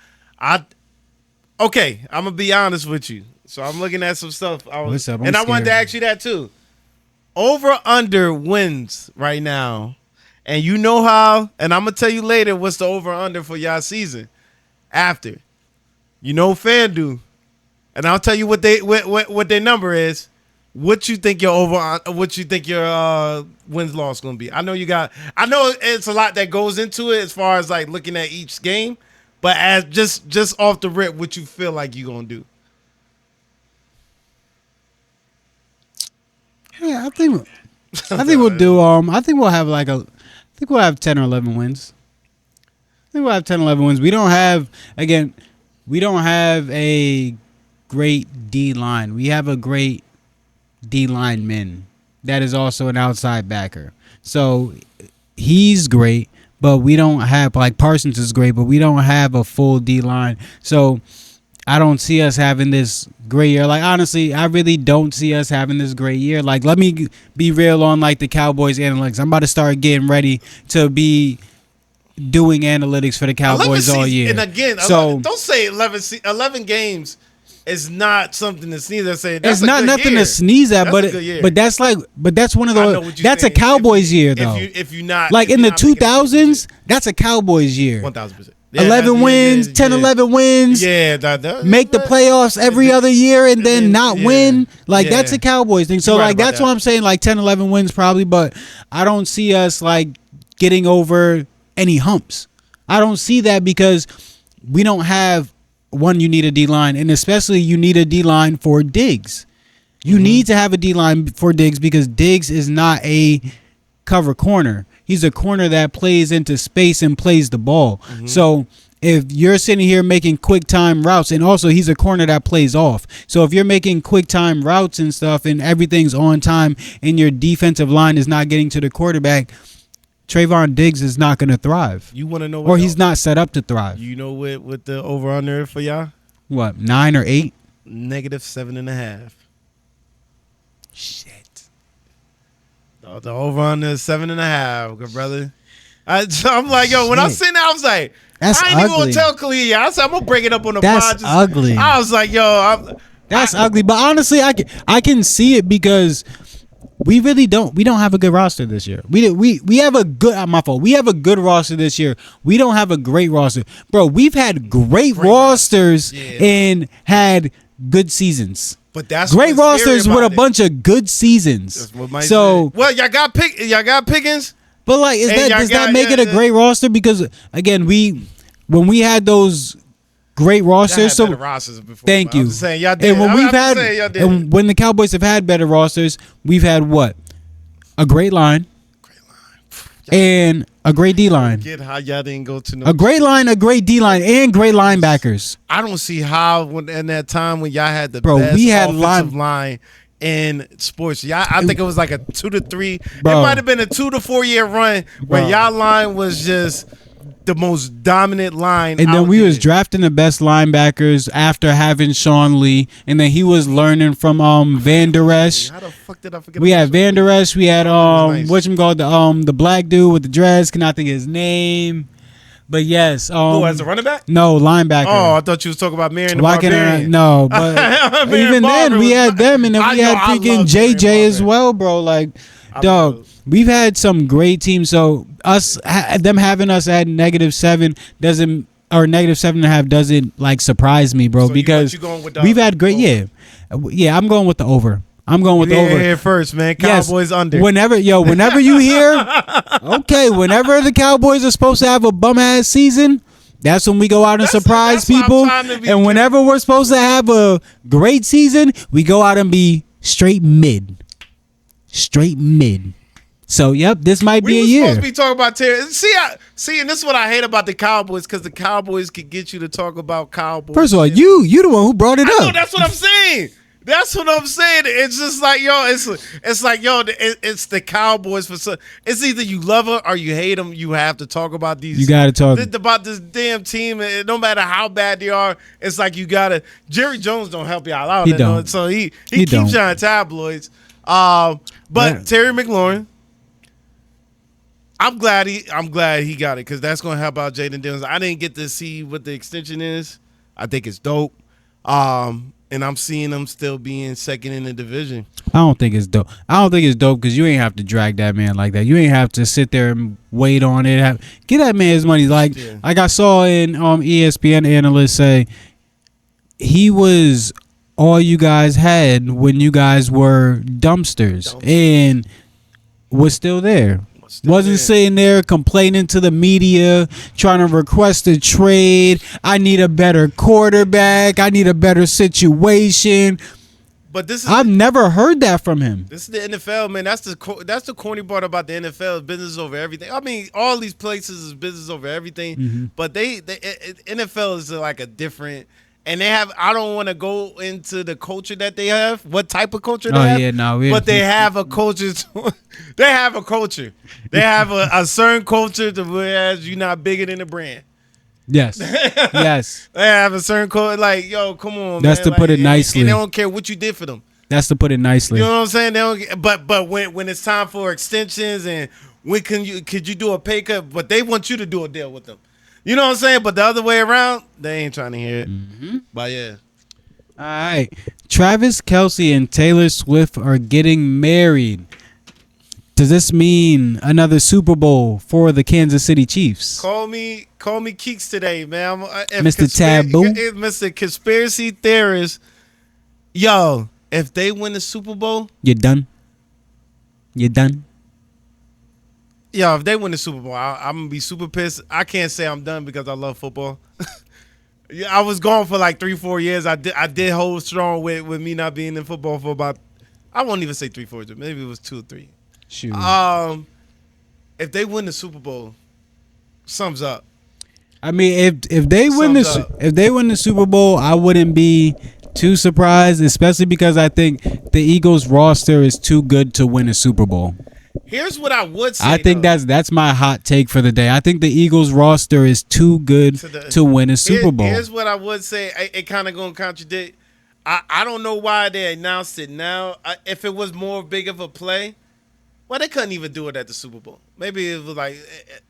Okay, I'm gonna be honest with you. So I'm looking at some stuff. I wanted to ask you that too. Over under wins right now, and you know how. And I'm gonna tell you later what's the over under for y'all season. After, you know, FanDuel, and I'll tell you what their number is. What you think your wins loss gonna be? I know it's a lot that goes into it as far as like looking at each game, but as just off the rip, what you feel like you gonna do? Yeah, I think we'll do. I think we'll have 10 or 11 wins. I think we'll have 10 or 11 wins. We don't have a great D line. We have a great D lineman that is also an outside backer. So he's great, but we don't have like Parsons is great, but we don't have a full D line. So I don't see us having this great year. Like honestly, I really don't see us having this great year. Like let me be real on like the Cowboys analytics. I'm about to start getting ready to be doing analytics for the Cowboys all year. And again, don't say 11 games. It's not something to sneeze at. Saying it's not nothing to sneeze at, but that's one of those. That's a Cowboys year though. If you not like in the 2000s, that's a Cowboys year. 1000%. 11 wins, 10, 11 wins. Yeah, make the playoffs every other year and then not win. Like that's a Cowboys thing. So like that's why I'm saying like 10, 11 wins probably, but I don't see us like getting over any humps. I don't see that because we don't have. One, you need a D-line, and especially you need a D-line for Diggs. You need to have a D-line for Diggs because Diggs is not a cover corner. He's a corner that plays into space and plays the ball. Mm-hmm. So if you're sitting here making quick time routes, and also he's a corner that plays off. So if you're making quick time routes and stuff and everything's on time and your defensive line is not getting to the quarterback, Trayvon Diggs is not going to thrive. You want to know or he's not set up to thrive. You know what the over-under for y'all? What, 9 or 8? -7.5. Shit. The over-under is 7.5, good brother. I'm like, yo, when I seen that, I was like, that's I ain't even ugly. going to tell Khalil. I said, I'm going to break it up on the That's pod. ugly. I was like, yo. That's ugly. But honestly, I can see it because we really don't. We don't have a good roster this year. We have a good. My fault. We have a good roster this year. We don't have a great roster, bro. We've had great rosters and had good seasons. But that's great rosters with a bunch of good seasons. That's what so well, y'all got Pickens. But like, does that make it a great roster? Because again, when we had those great rosters. So rosters before, thank you. I'm just saying, y'all did. And when the Cowboys have had better rosters, we've had what? A great line. and a great D line. Get how y'all didn't go to no. A great line, a great D line, and great linebackers. I don't see how in that time when y'all had the Bro, best we had offensive line in sports. Y'all, I think it was like a 2 to 3. Bro. It might have been a 2 to 4 year run where Bro. y'all line was just the most dominant line. And then out we there. was drafting the best linebackers after having Sean Lee, and then he was learning from Van Der Esch. How the fuck did I forget? We about had Van Der Esch. We had nice. whatchamacallit, the black dude with the dreads. Cannot think of his name, but yes. Oh, as a running back? No, linebacker. Oh, I thought you was talking about Marion the Why can't I? Barbarian. No, but Marion even then Barber we was- had them, and then I we had know, I freaking love JJ Marion as Barber. well, bro. Like, I dog, love- we've had some great teams. So them having us at -7 doesn't, or -7.5 doesn't like surprise me, bro. So because you going with the we've had great, yeah. I'm going with the over. I'm going with the over. Here first, man. Yes. Cowboys under. Whenever you hear, whenever the Cowboys are supposed to have a bum ass season, that's when we go out and surprise that's what I'm people. trying to be- And whenever we're supposed to have a great season, we go out and be straight mid. So, yep, this might We be a were year. supposed to be talking about Terry. See, and this is what I hate about the Cowboys, because the Cowboys can get you to talk about Cowboys. First of all, shit. you the one who brought it I know, up. that's what I'm saying. That's what I'm saying. It's just like, yo, it's like, yo, it's the Cowboys for some. It's either you love them or you hate them. You have to talk about these. You gotta talk. About this damn team. And no matter how bad they are, it's like you gotta. Jerry Jones don't help y'all out. He don't. So he He keeps don't. you on tabloids. But Yeah. Terry McLaurin, I'm glad he got it, because that's gonna help out Jaden Daniels. I didn't get to see what the extension is. I think it's dope. And I'm seeing them still being second in the division. I don't think it's dope. Because you ain't have to drag that man like that. You ain't have to sit there and wait on it. Get that man his money. Like I saw in ESPN analysts say he was all you guys had when you guys were dumpsters. And was still there. Wasn't sitting there complaining to the media, trying to request a trade. I need a better quarterback. I need a better situation. But this is I've never heard that from him. This is the NFL, man. That's the corny part about the NFL. Business over everything. I mean, all these places is business over everything. Mm-hmm. But NFL is like a different. And they have. I don't want to go into the culture that they have. What type of culture they have? Yeah, no. But they have a culture. They have a culture. They have a certain culture to whereas you're not bigger than the brand. Yes. Yes. They have a certain culture. Like, yo, come on, That's man. to put it nicely. And they don't care what you did for them. That's to put it nicely. You know what I'm saying? They don't. But when it's time for extensions and when could you do a pay cut? But they want you to do a deal with them. You know what I'm saying? But the other way around, they ain't trying to hear it. Mm-hmm. But yeah. All right. Travis Kelce and Taylor Swift are getting married. Does this mean another Super Bowl for the Kansas City Chiefs? Call me Keeks today, man. Mr. Taboo. Mr. Conspiracy Theorist. Yo, if they win the Super Bowl, You done? yo, if they win the Super Bowl, I'm gonna be super pissed. I can't say I'm done because I love football. Yeah, I was gone for like 3-4 years. I did hold strong with me not being in football for about, I won't even say 3-4 years. Maybe it was 2 or 3. Shoot. If they win the Super Bowl, sums up. I mean, if they win Sums up. if they win the Super Bowl, I wouldn't be too surprised, especially because I think the Eagles roster is too good to win a Super Bowl. Here's what I would say. I think though. that's my hot take for the day. I think the Eagles roster is too good to win a Super Bowl. Here's what I would say. It kind of going to contradict. I don't know why they announced it now. If it was more big of a play, well, they couldn't even do it at the Super Bowl. Maybe it was like,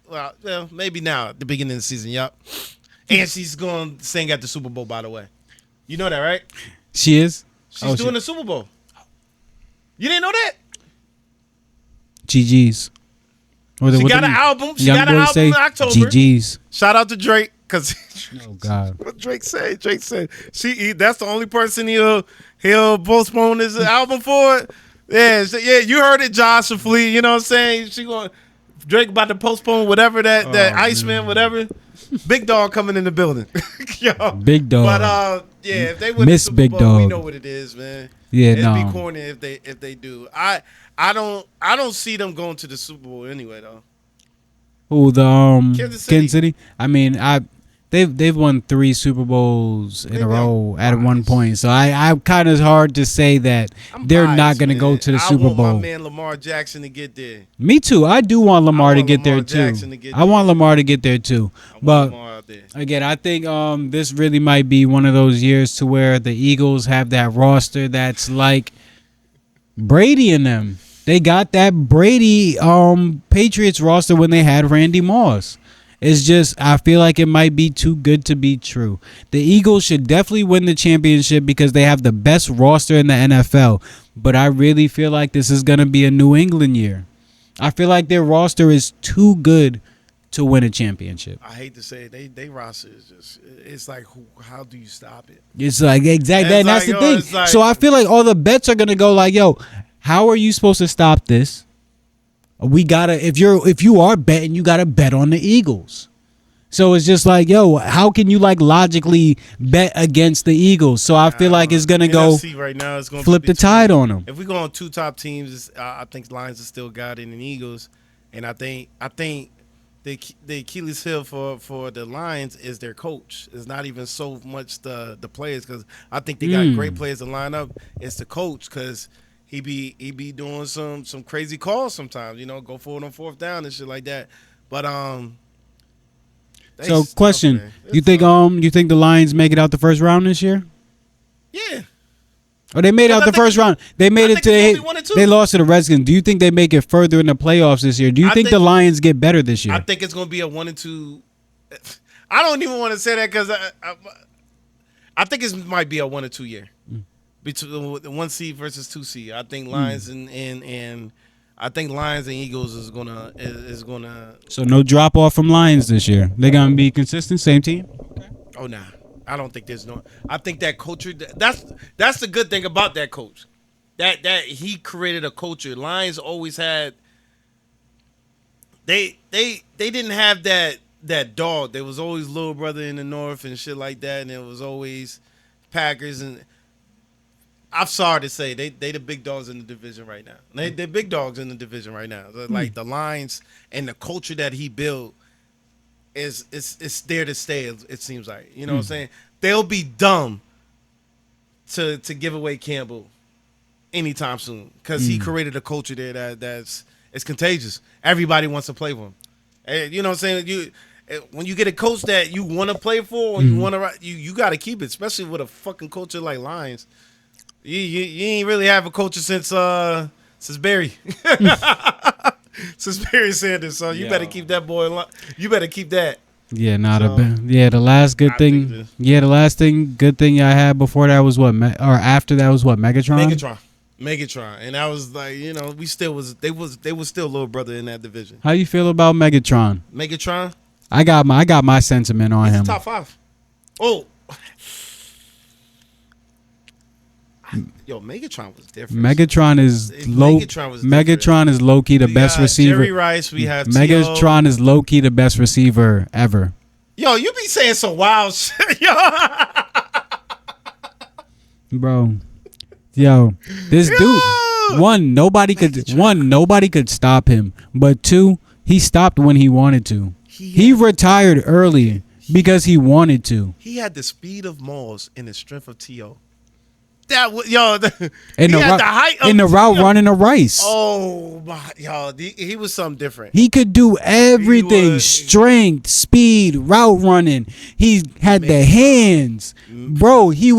well, maybe now at the beginning of the season. Yup. And she's going to sing at the Super Bowl, by the way. You know that, right? She is? She's doing the Super Bowl. You didn't know that? GG's. She got an album. She got an album in October. GG's. Shout out to Drake, because Oh God. what Drake said. That's the only person he'll postpone his album for. Yeah, you heard it, Josh Flea. You know what I'm saying? Drake about to postpone whatever that Iceman, whatever. Big Dog coming in the building. Yo. Big Dog. But yeah, if they win Miss the Super Big Bowl, we Dog. know what it is, man. Yeah, It'd no. be corny if they do. I don't see them going to the Super Bowl anyway though. Who the Kansas Kansas City. City? I mean, they've won 3 Super Bowls in a row at one point. So I kind of hard to say that they're not biased, going to go man. to the Super I want Bowl. my man Lamar Jackson to get there. Me too. I do want Lamar to get there Lamar too. Jackson to get I want there. Lamar to get there too. But Lamar out there. again, I think this really might be one of those years to where the Eagles have that roster that's like Brady in them. They got that Brady Patriots roster when they had Randy Moss. It's just I feel like it might be too good to be true. The Eagles should definitely win the championship because they have the best roster in the NFL. But I really feel like this is going to be a New England year. I feel like their roster is too good to win a championship. I hate to say it, they roster is just, it's like, how do you stop it? It's like exactly, It's and that's like, the thing. it's like- So I feel like all the bets are gonna go like, yo, how are you supposed to stop this? We gotta if you are betting, you gotta bet on the Eagles. So it's just like, yo, how can you like logically bet against the Eagles? So I feel like it's gonna go NFC right now, it's gonna flip be the between- tide on them. If we go on 2 top teams, I think Lions have still got it in Eagles, and I think the Achilles heel for the Lions is their coach. It's not even so much the players, because I think they got great players to line up. It's the coach, because he be doing some crazy calls sometimes. You know, go forward on 4th down and shit like that. But So question, man. you think the Lions make it out the first round this year? Yeah. Or they made Because out I the think first round. They made I it think it's gonna be to 1 and 2. they lost to the Redskins. Do you think they make it further in the playoffs this year? Do you I think the think- Lions get better this year? I think it's going to be a 1 and 2. I don't even want to say that because I think it might be a 1 and 2 year between the 1 seed versus 2 seed. I think Lions and I think Lions and Eagles is gonna. So no drop off from Lions this year. They're gonna be consistent, same team. Oh nah, I don't think there's no. I think that culture. That's the good thing about that coach. That he created a culture. Lions always had. They didn't have that dog. There was always little brother in the north and shit like that, and it was always Packers. And I'm sorry to say they the big dogs in the division right now. They're big dogs in the division right now. Like the Lions and the culture that he built is there to stay. It seems like, you know what I'm saying. They'll be dumb to give away Campbell anytime soon, because he created a culture there that's contagious. Everybody wants to play for him. And, you know what I'm saying. When you get a coach that you want to play for, or you want to, you got to keep it, especially with a fucking culture like Lions. You ain't really have a culture since Barry. Since Barry Sanders, so you better keep that boy alive. You better keep that. Yeah, the last good thing. Yeah, the last good thing I had before that was what, or after that was what, Megatron, and I was like, you know, they was still little brother in that division. How you feel about Megatron? Megatron, I got my sentiment on him. top 5. Oh. Yo, Megatron was different. Megatron is low key the best receiver. Jerry Rice, we have Megatron is low key the best receiver ever. Yo, you be saying some wild shit, yo. Bro, yo, this dude. Nobody could stop him. But 2, he stopped when he wanted to. He retired early because he wanted to. He had the speed of Moss and the strength of T.O. That was, yo, In the route running a Rice. Oh my, yo, he was something different. He could do everything: was- strength, speed, route running. He had the hands, bro. He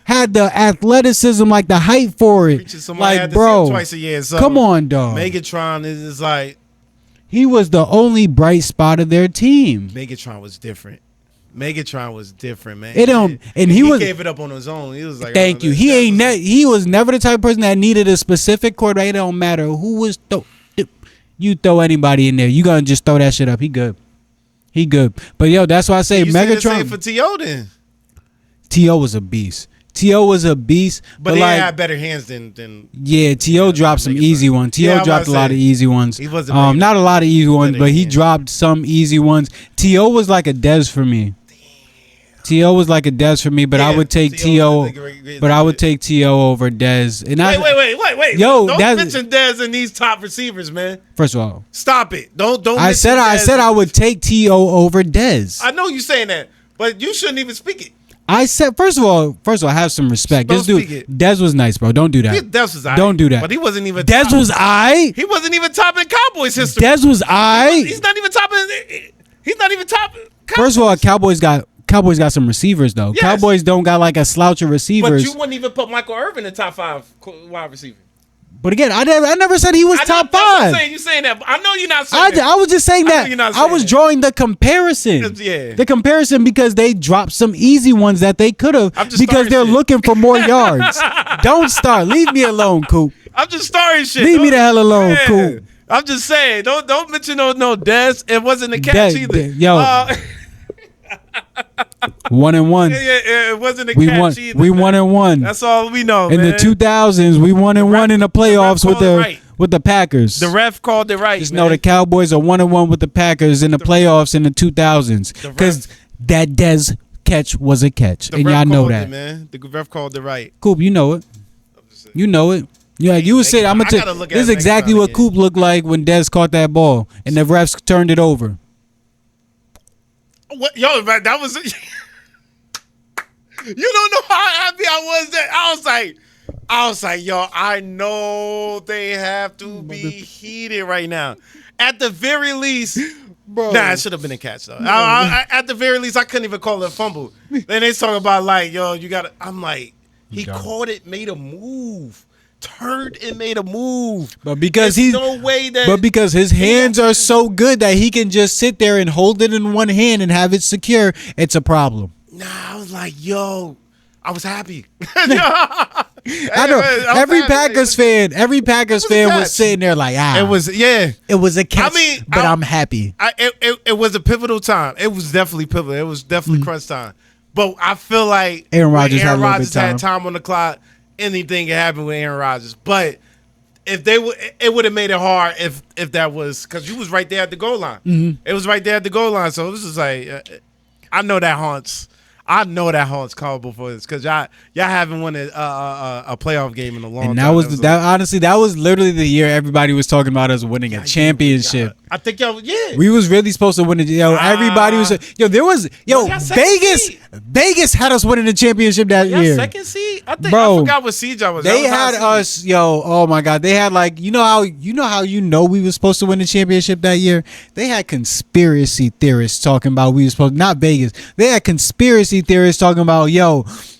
had the athleticism, like the height for it. Somebody had Like, to see him bro, twice a year. So come on, dog. Megatron is like, He was the only bright spot of their team. Megatron was different. Megatron was different, man. It don't, and he he was. gave it up on his own. He was like, Thank you. He was never the type of person that needed a specific quarterback. It don't matter who was. You throw anybody in there, you gonna just throw that shit up. He good. But yo, that's why I say You say the Megatron. same for T.O. then. T.O. was a beast. But he like, had better hands than yeah, T.O. dropped some Megatron. easy ones. T.O. Yeah, I dropped a was lot about of to say, easy ones. he wasn't Not a lot of easy ones, better but he hands. dropped some easy ones. T.O. was like a Dez for me. T.O. was like a Dez for me, but I would take T.O. But I would take T.O. over Dez. And Wait. Yo, don't mention Dez in these top receivers, man. First of all, stop it. Don't. I said I would take T.O. over Dez. I know you saying that, but you shouldn't even speak it. I said first of all, have some respect. This dude, Dez was nice, bro. Don't do that. Dez was Don't do that. But he wasn't even. Dez was He wasn't even top in Cowboys history. Dez was He's not even top in. He's not even top. First of all, Cowboys got some receivers though. Yes. Cowboys don't got like a slouch of receivers. But you wouldn't even put Michael Irvin in top 5 wide receiver. But again, I never said he was top 5. I'm you saying that. I know you're not saying that. I was just saying that. I was drawing the comparison. Yeah. The comparison because they dropped some easy ones that they could have because they're looking for more yards. Don't start. Leave me alone, Coop. I'm just starting shit. Leave me the hell alone, Coop. I'm just saying. Don't mention no Dez. It wasn't a catch either. Yo. 1-1. Yeah, it wasn't a catch either. We 1-1. That's all we know. In the 2000s, we 1-1 in the playoffs with the Packers. The ref called it right. Just know the Cowboys are 1-1 with the Packers in the playoffs in the 2000s because that Dez catch was a catch, and y'all know that. Man, the ref called it right. Coop, you know it. You know it. Yeah, you would say I'm gonna tell. This is exactly what Coop looked like when Dez caught that ball and the refs turned it over. What, yo, man, that was. You don't know how happy I was that I was like, yo, I know they have to be heated right now. At the very least, bro. Nah, it should have been a catch though. At the very least, I couldn't even call it a fumble. Then they talking about like, yo, you got to. I'm like, he caught it, made a move. Turned and made a move, but because because his hands are so good that he can just sit there and hold it in one hand and have it secure, it's a problem. Nah, I was like, yo, I was happy. I know every Packers fan was sitting there like, it was a catch. I mean, but I'm happy. It was a pivotal time. It was definitely pivotal. It was definitely crunch time. But I feel like Aaron Rodgers had time on the clock. Anything can happen with Aaron Rodgers, but if it would have made it hard if that was because you was right there at the goal line. Mm-hmm. It was right there at the goal line, so it was just like I know that haunts Cowboy for this because y'all haven't won a playoff game in a long time. And that was literally the year everybody was talking about us winning a championship. I think we was really supposed to win it. Everybody was Vegas had us winning the championship that year. Second seed? I forgot what seed y'all was. They had us, oh my God. They had like you know how we was supposed to win the championship that year? They had conspiracy theorists talking about we was supposed not Vegas. They had conspiracy theorists talking about,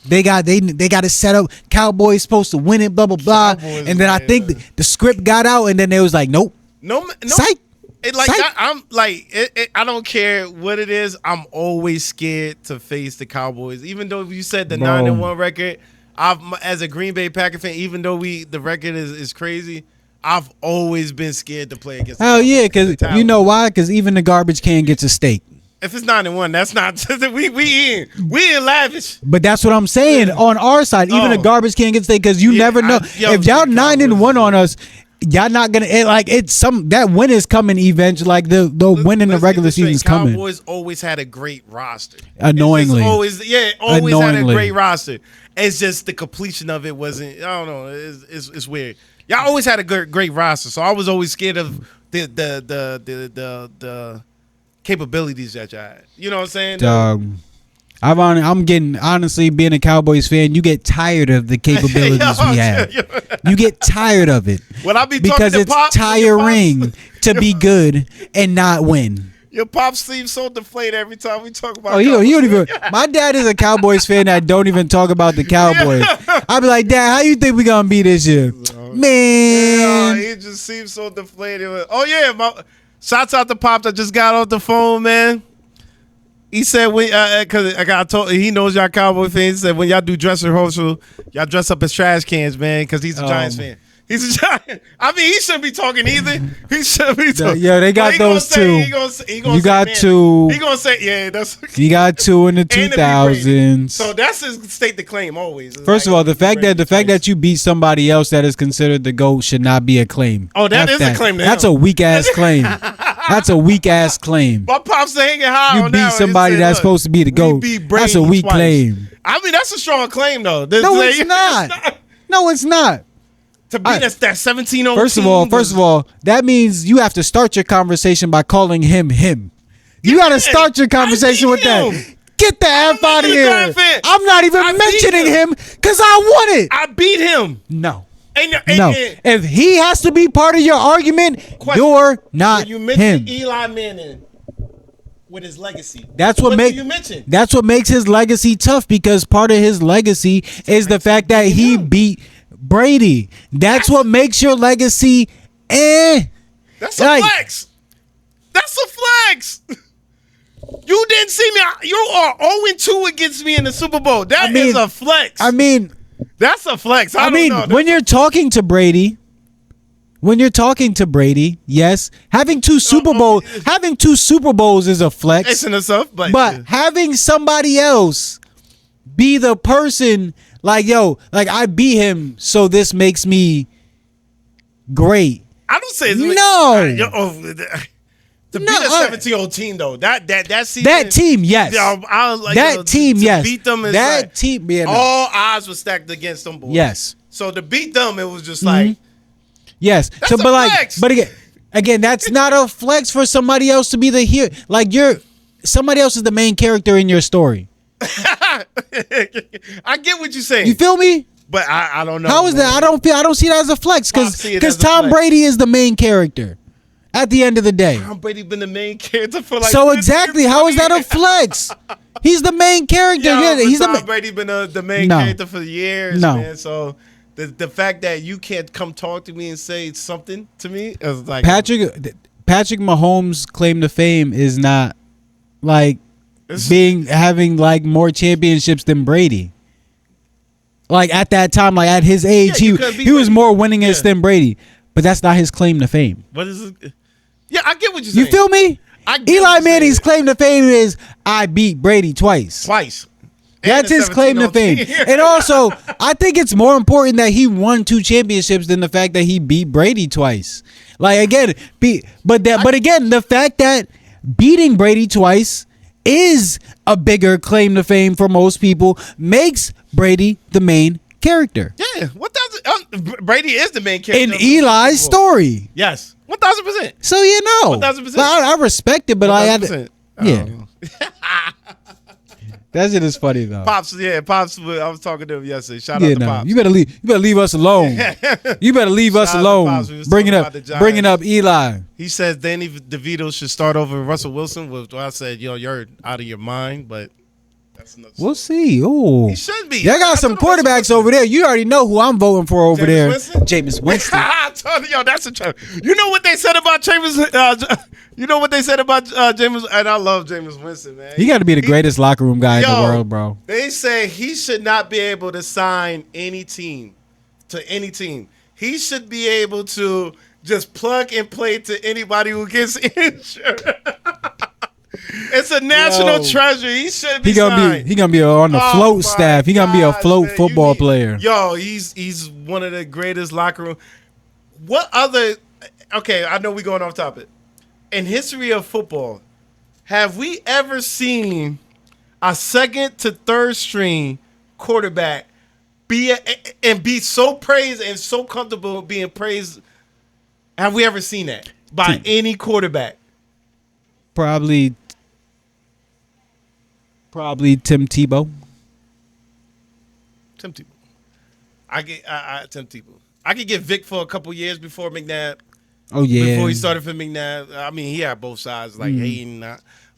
they got it set up. Cowboys supposed to win it, blah blah blah. And then I think the script got out, and then they was like, nope. No. Psych. I'm like, I don't care what it is. I'm always scared to face the Cowboys, even though you said the 9-1 record. As a Green Bay Packer fan, even though the record is crazy, I've always been scared to play against. Hell yeah, because you know why? Because even the garbage can gets a steak. If it's 9-1, that's not we in lavish. But that's what I'm saying. On our side, even the garbage can gets a steak because you never know if y'all 9-1 on us. Y'all not gonna that win is coming eventually. Like the win in the regular season is coming. Cowboys always had a great roster. Annoyingly, always had a great roster. It's just the completion of it wasn't. I don't know. It's weird. Y'all always had a great roster, so I was always scared of the capabilities that y'all had. You know what I'm saying? I'm getting, honestly, being a Cowboys fan, you get tired of the capabilities we have. You get tired of it. Well, I be because it's tiring to be good and not win. Your pop seems so deflated every time we talk about. You don't even. My dad is a Cowboys fan that don't even talk about the Cowboys. I be like, Dad, how you think we gonna be this year, man? He just seems so deflated. Oh yeah, shouts out to Pop that just got off the phone, man. He said because I told he knows y'all Cowboy fans. He said when y'all do dress rehearsal, y'all dress up as trash cans, man, because he's a Giants fan. He's a Giant. I mean, he shouldn't be talking either. He shouldn't be talking. Yeah, they got those two. You got two. He gonna say, that's. You got two in the 2000s. So that's his state to claim always. First of all, the fact that you beat somebody else that is considered the GOAT should not be a claim. Oh, that is a claim. That's a weak ass claim. That's a weak ass claim. My pops hanging high You on beat that one. He somebody said, that's look, supposed to be the we GOAT. beat Brady That's a weak twice. claim. I mean, that's a strong claim, though. No, it's not. No, it's not. To beat us that 17-0 First of team all, that means you have to start your conversation by calling him him. You got to start your conversation with that. him. Get the F out of not here. even a fan. I'm not even I beat mentioning him. him because I won it. I beat him. No. And If he has to be part of your argument, Question. you're not when you mentioned him. Eli Manning with his legacy. That's what did you mention? That's what makes his legacy tough, because part of his legacy is the fact that he beat Brady. That's what makes your legacy That's a flex. That's a flex. You didn't see me. You are 0-2 against me in the Super Bowl. That is a flex. I mean, that's a flex. I mean, don't know. when you're talking to Brady, yes, having two Super Bowls is a flex. It's in itself, but having somebody else be the person, like, yo, like, I beat him, so this makes me great. I don't say it's to beat a 17-0 team, though. That season, that team, yes. To beat them is that team, yeah, no. all odds were stacked against them boys. Yes. So to beat them, it was just like, yes. That's a flex. But again, that's not a flex for somebody else to be the hero. Like, somebody else is the main character in your story. I get what you're saying. You feel me? But I don't know. How is that? I don't see that as a flex, because Tom Brady is the main character at the end of the day. Tom Brady been the main character for like. So exactly, how is that a flex? He's the main character. Tom Brady been the main character for years, man. So the fact that you can't come talk to me and say something to me is like Patrick Mahomes' claim to fame is not like having like more championships than Brady. Like, at that time, like at his age, he was more winningest than Brady. But that's not his claim to fame. What is it? Yeah, I get what you're saying. You feel me? Eli Manning's claim to fame is, I beat Brady twice. That's his claim to fame. And also, I think it's more important that he won 2 championships than the fact that he beat Brady twice. Like, again, but again, the fact that beating Brady twice is a bigger claim to fame for most people makes Brady the main character. Yeah, Brady is the main character in Eli's story. Yes, 1,000%. So 1,000%. I respect it, but 100%. I had to, yeah. That shit is funny though. Pops. I was talking to him yesterday. Shout out to Pops. You better leave us alone. You better leave us alone. Bringing up Eli. He says Danny DeVito should start over Russell Wilson. I said, you're out of your mind, but we'll see. Oh, he should be. Y'all got some quarterbacks over there. You already know who I'm voting for over there. Jameis Winston. I told you, that's a trap. You know what they said about Jameis? You know what they said about Jameis? And I love Jameis Winston, man. He got to be the greatest locker room guy in the world, bro. They say he should not be able to sign any team to any team. He should be able to just plug and play to anybody who gets injured. It's a national treasure. He should be signed. He gonna be on the float staff. He gonna be a float football player. Yo, he's one of the greatest locker room. What other? Okay, I know we're going off topic. In history of football, have we ever seen a second to third string quarterback be so praised and so comfortable being praised? Have we ever seen that by any quarterback? Probably Tim Tebow. Tim Tebow. Tim Tebow. I could get Vic for a couple years before McNabb. Oh yeah. Before he started for McNabb. I mean, he had both sides, like hating.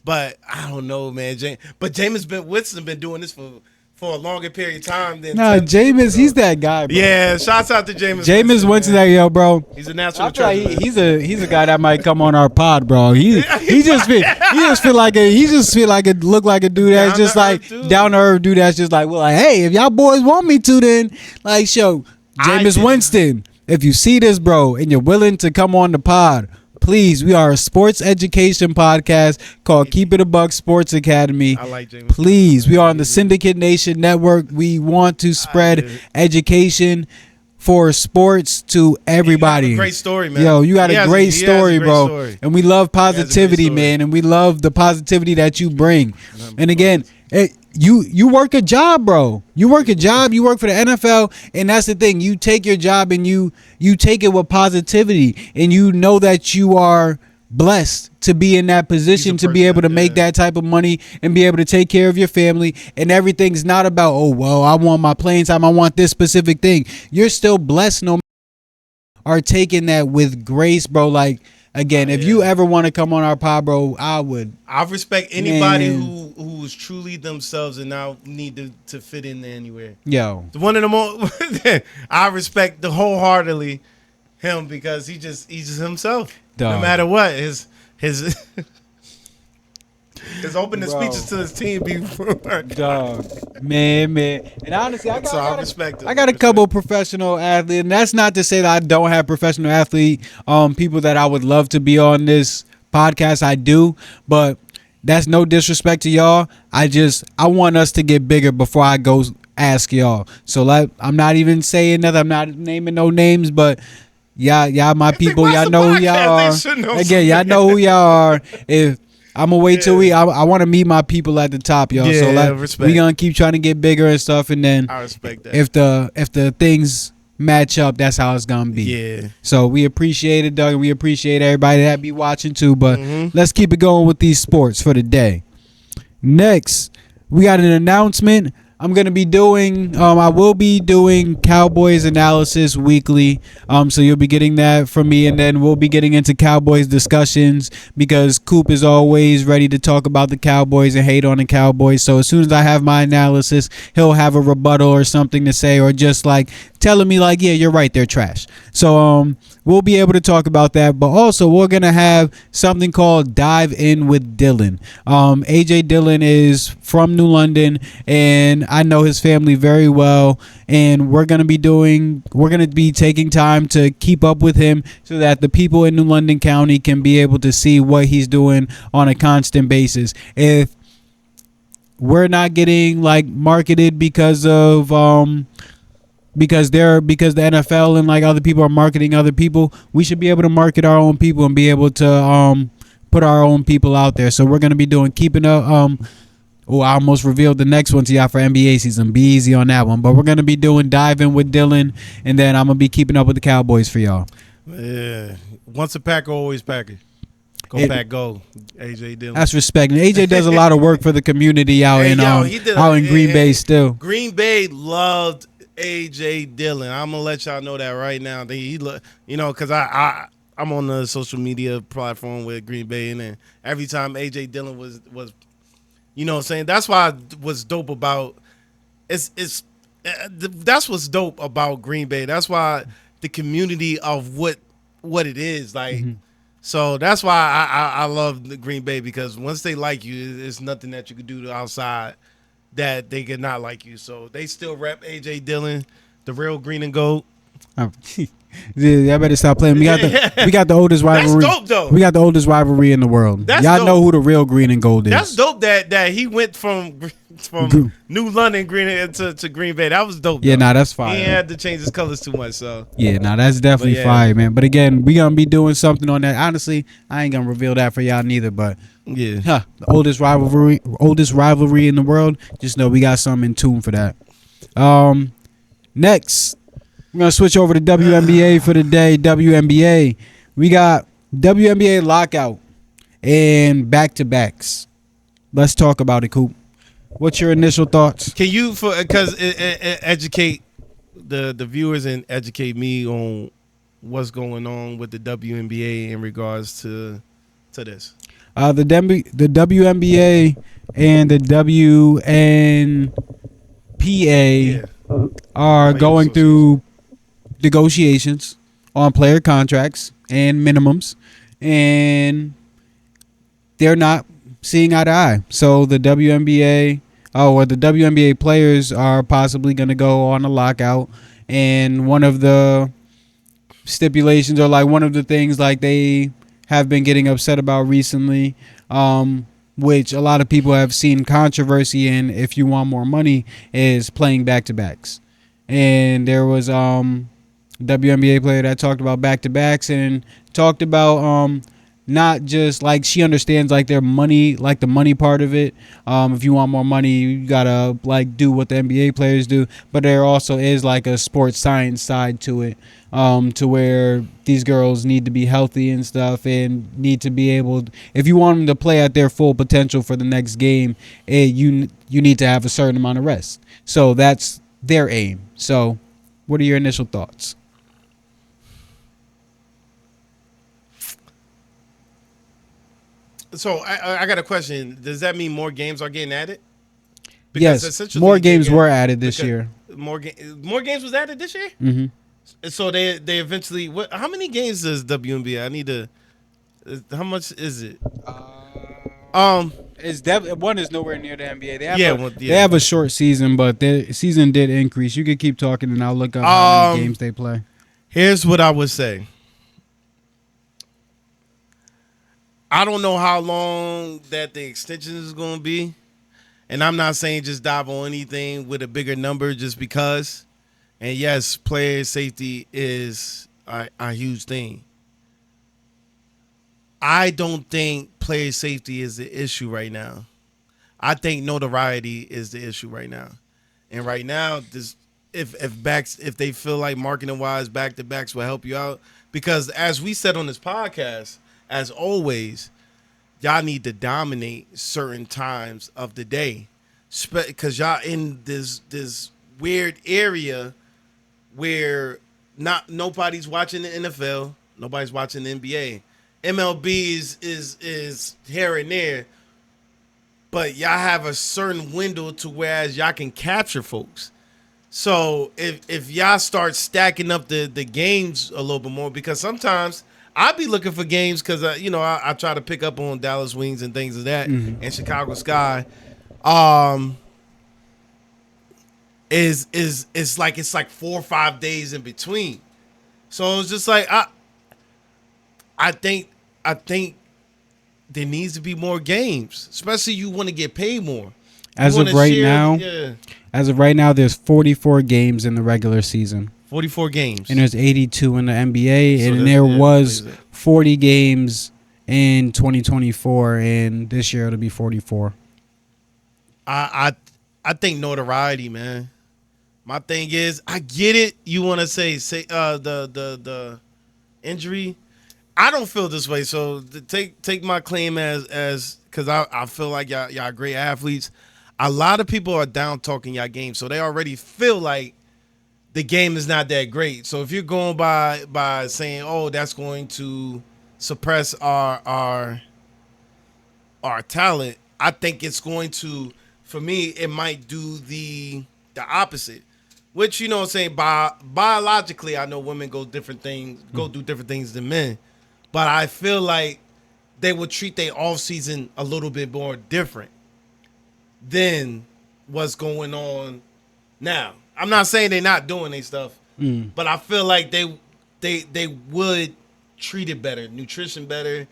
But I don't know, man. But Jameis Winston been doing this for a longer period of time than Jameis, he's that guy, bro. Yeah, shouts out to Jameis. Jameis Winston, yo, bro. He's a natural treasure. He's a guy that might come on our pod, bro. He just feel like it look like a dude that's just like down to earth dude that's just like, well, hey, if y'all boys want me to, then like show Jameis Winston. If you see this, bro, and you're willing to come on the pod, please, we are a sports education podcast called Keep It a Buck Sports Academy. I like Jameis. Please, we are on the Syndicate Nation Network. We want to spread education for sports to everybody. You got a great story, man. Yo, you got a great story, bro. Story. And we love positivity, story. man. And we love the positivity that you bring. And again, you work a job, bro. You work a job. You work for the NFL, and that's the thing. You take your job and you take it with positivity, and you know that you are blessed to be in that position, to be able to make that type of money and be able to take care of your family. And everything's not about, oh, well, I want my playing time, I want this specific thing. You're still blessed, no matter. Are taking that with grace, bro. Like, again, if you ever want to come on our pod, bro, I respect anybody who's truly themselves and now need to fit in anywhere. Yo, one of the most I respect wholeheartedly him, because he's just himself. Dog. No matter what, his opening speeches to his team before. Dog, man. And honestly, I respect it. I got a couple professional athletes, and that's not to say that I don't have professional athlete people that I would love to be on this podcast. I do, but that's no disrespect to y'all. I want us to get bigger before I go ask y'all. So I'm not even saying that. I'm not naming no names, but y'all my people. Y'all know who y'all are. Again, y'all know who y'all are. If I'm gonna wait till I want to meet my people at the top, y'all. Yeah, so we gonna keep trying to get bigger and stuff, and then I respect that. If the things match up, that's how it's gonna be. Yeah. So we appreciate it, Doug, and we appreciate everybody that be watching too. But let's keep it going with these sports for the day. Next, we got an announcement. I'm gonna be doing. I will be doing Cowboys analysis weekly. So you'll be getting that from me, and then we'll be getting into Cowboys discussions, because Coop is always ready to talk about the Cowboys and hate on the Cowboys. So as soon as I have my analysis, he'll have a rebuttal or something to say, or just like telling me like, yeah, you're right, they're trash. So we'll be able to talk about that. But also, we're gonna have something called Dive In with Dylan. AJ Dillon is from New London, and I know his family very well, and we're gonna be taking time to keep up with him, so that the people in New London County can be able to see what he's doing on a constant basis. If we're not getting like marketed because of because the NFL and like other people are marketing other people, we should be able to market our own people and be able to put our own people out there. So we're gonna be doing keeping up. I almost revealed the next one to y'all for NBA season. Be easy on that one. But we're gonna be doing Diving with Dylan, and then I'm gonna be keeping up with the Cowboys for y'all. Yeah, once a Packer, always Packer. Go Pack, go. AJ Dillon. That's respect. And AJ does a lot of work for the community out in Green Bay still. Green Bay loved AJ Dillon. I'm gonna let y'all know that right now. Because I'm on the social media platform with Green Bay, and then every time AJ Dillon was you know what I'm saying? That's why what's dope about that's what's dope about Green Bay. That's why the community of what it is like. So that's why I love the Green Bay, because once they like you, there's nothing that you could do outside that they could not like you. So they still rep AJ Dillon, the real green and gold. Yeah, I better stop playing. We got the oldest rivalry. That's dope, though. We got the oldest rivalry in the world. Y'all dope. know who the real green and gold is. That's dope that he went from New London to Green Bay. That was dope. Yeah, though. That's fire. He had to change his colors too much. So yeah, that's definitely fire, man. But again, we gonna be doing something on that. Honestly, I ain't gonna reveal that for y'all neither. But the oldest rivalry in the world. Just know we got something in tune for that. Next, we're going to switch over to WNBA for the day. WNBA. We got WNBA Lockout and back-to-backs. Let's talk about it, Coop. What's your initial thoughts? Can you, because educate the viewers and educate me on what's going on with the WNBA in regards to this? The WNBA and the WNPA are going through negotiations on player contracts and minimums, and they're not seeing eye to eye. So the WNBA players are possibly going to go on a lockout, and one of the stipulations, or like one of the things like they have been getting upset about recently, which a lot of people have seen controversy in, if you want more money, is playing back-to-backs. And there was WNBA player that talked about back-to-backs and talked about not just like she understands like their money, like the money part of it. If you want more money, you gotta like do what the NBA players do. But there also is like a sports science side to it, to where these girls need to be healthy and stuff, and need to be able. If you want them to play at their full potential for the next game, you need to have a certain amount of rest. So that's their aim. So, what are your initial thoughts? So I got a question. Does that mean more games are getting added? Yes, essentially more games were added this year. More games was added this year. Mm-hmm. So they eventually. How many games does WNBA? I need to. How much is it? One is nowhere near the NBA. They have a short season, but their season did increase. You could keep talking, and I'll look up how many games they play. Here's what I would say. I don't know how long that the extension is going to be. And I'm not saying just dive on anything with a bigger number just because. And yes, player safety is a huge thing. I don't think player safety is the issue right now. I think notoriety is the issue right now. And right now, if they feel like marketing wise, back to backs will help you out. Because as we said on this podcast, as always, y'all need to dominate certain times of the day, because y'all in this weird area where nobody's watching the NFL, nobody's watching the NBA. MLB is here and there, but y'all have a certain window to whereas y'all can capture folks. So if y'all start stacking up the games a little bit more, because sometimes I'll be looking for games because I try to pick up on Dallas Wings and things of that, and Chicago Sky. It's like 4 or 5 days in between. So it's just like I think there needs to be more games, especially you want to get paid more. As of right now, there's 44 games in the regular season. 44 games. And there's 82 in the NBA, so and there was 40 games in 2024, and this year it'll be 44. I think notoriety, man. My thing is, I get it. You want to say the injury. I don't feel this way. So take my claim as because I feel like y'all great athletes. A lot of people are down talking y'all game, so they already feel like the game is not that great. So if you're going by saying, oh, that's going to suppress our talent, I think it's going to, for me, it might do the opposite. Which, you know what I'm saying, biologically, I know women go do different things than men. But I feel like they would treat their off season a little bit more different than what's going on now. I'm not saying they're not doing their stuff, but I feel like they would treat it better, nutrition better,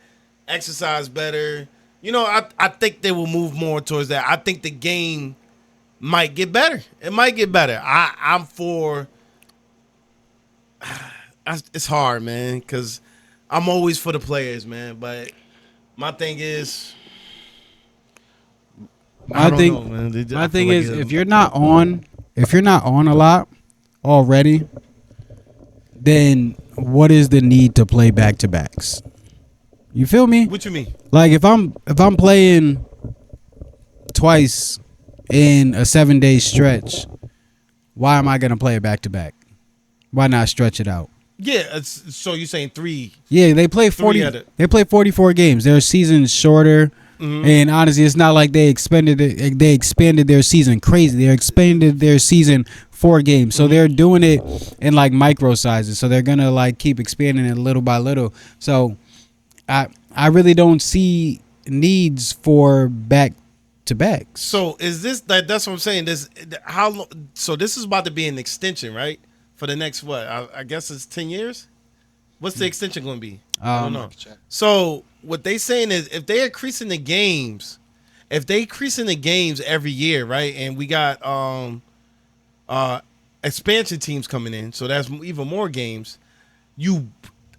exercise better. I think they will move more towards that. I think the game might get better. It might get better. I'm for. It's hard, man, because I'm always for the players, man. But my thing is, my thing is, if you're not on a lot already, then what is the need to play back to backs? You feel me? What you mean? Like if I'm playing twice in a 7-day stretch, why am I gonna play it back to back? Why not stretch it out? Yeah, so you're saying 3? Yeah, they play 40. They play 44 games. Their season's shorter. Mm-hmm. And honestly, it's not like they expanded their season crazy. They expanded their season 4 games. So they're doing it in like micro sizes. So they're gonna like keep expanding it little by little. So I really don't see needs for back to backs. So is this that's what I'm saying? So this is about to be an extension, right? For the next what? I guess it's 10 years. What's the extension going to be? I don't know. So what they saying is if they're increasing the games, every year, right? And we got expansion teams coming in, so that's even more games.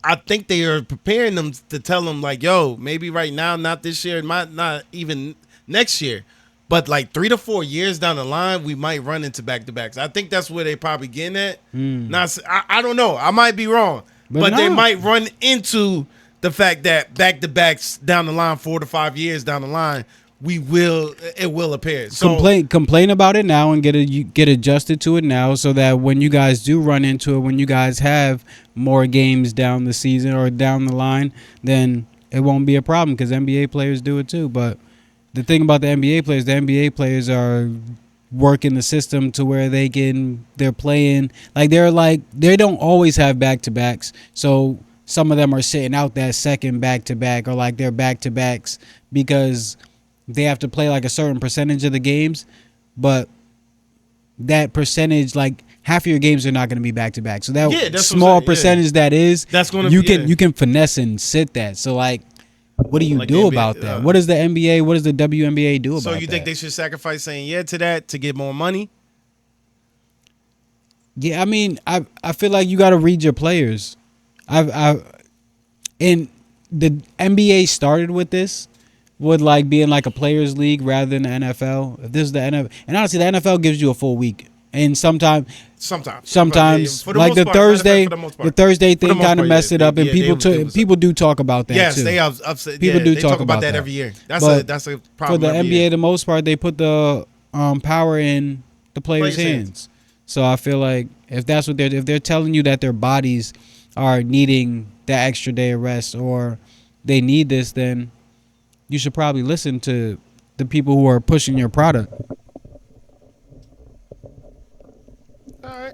I think they are preparing them to tell them like, yo, maybe right now, not this year, might not even next year, but like 3 to 4 years down the line, we might run into back-to-backs. I think that's where they probably getting at. I don't know. I might be wrong, but they might run into the fact that back-to-backs down the line, 4 to 5 years down the line, it will appear. So complain about it now and get adjusted to it now, so that when you guys do run into it, when you guys have more games down the season or down the line, then it won't be a problem, because NBA players do it too. But the thing about the NBA players are working the system to where they're playing like they don't always have back-to-backs. So some of them are sitting out that second back-to-back, or like they're back-to-backs because they have to play like a certain percentage of the games, but that percentage, like half of your games are not going to be back-to-back. So that small percentage that's going to you can finesse and sit that. So like, what do you do about that? What does the NBA, what does the WNBA do about that? So you think they should sacrifice saying yeah to that to get more money? Yeah, I mean, I feel like you got to read your players. And the NBA started with this, with like being like a players league rather than the NFL. If this is the NFL, and honestly, the NFL gives you a full week, and sometimes like the Thursday thing kind of messed it up, and people do talk about that. Yes, too. they have upset. People do talk about that every year. That's a problem for the NBA. Year. The most part, they put the power in the players' hands. So I feel like if they're telling you that their bodies are needing that extra day of rest, or they need this, then you should probably listen to the people who are pushing your product. All right.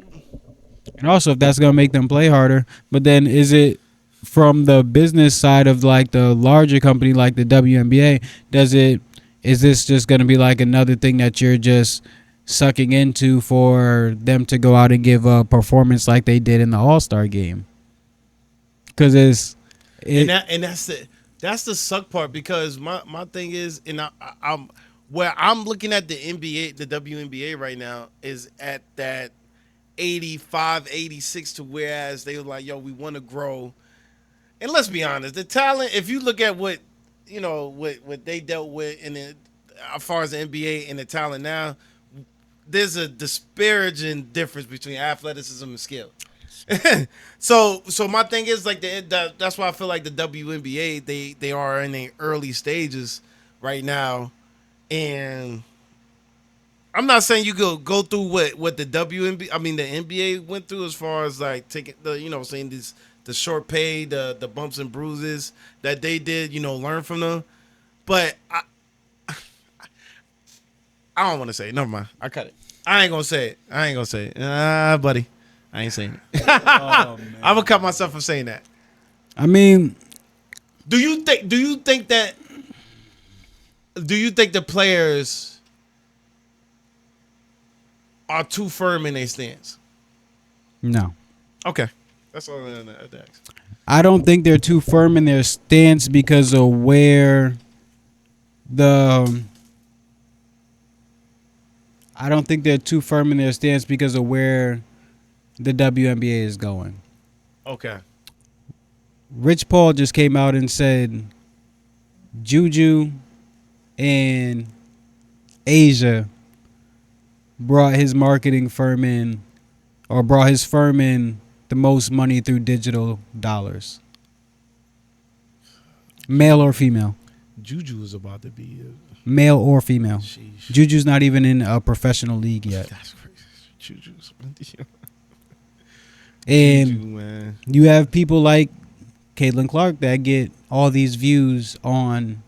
And also, if that's going to make them play harder, but then is it from the business side of like the larger company like the WNBA, is this just going to be like another thing that you're just sucking into for them to go out and give a performance like they did in the All-Star game? Because that's the suck part, because my thing is, and I'm where I'm looking at the NBA, the WNBA right now is at that 85, 86 to whereas they were like, yo, we want to grow. And let's be honest, the talent, if you look at what they dealt with as far as the NBA and the talent now, there's a disparaging difference between athleticism and skill. So my thing is like that's why I feel like the WNBA they are in the early stages right now, and I'm not saying you go through what the the NBA went through as far as like taking the saying this the short pay, the bumps and bruises that they did, learn from them, but I don't want to say it. Never mind. I cut it. I ain't gonna say it. Buddy. I ain't saying it. I'm gonna cut myself from saying that. I mean, do you think the players are too firm in their stance? No. Okay. That's all I'm gonna ask. I don't think they're too firm in their stance because of where I don't think they're too firm in their stance because of where the WNBA is going. Okay. Rich Paul just came out and said Juju and Asia brought his marketing firm in, or brought his firm in the most money through digital dollars. Male or female? Juju is about to be male or female. Sheesh. Juju's not even in a professional league yet. That's crazy. Juju's and Juju, man. You have people like Caitlin Clark that get all these views on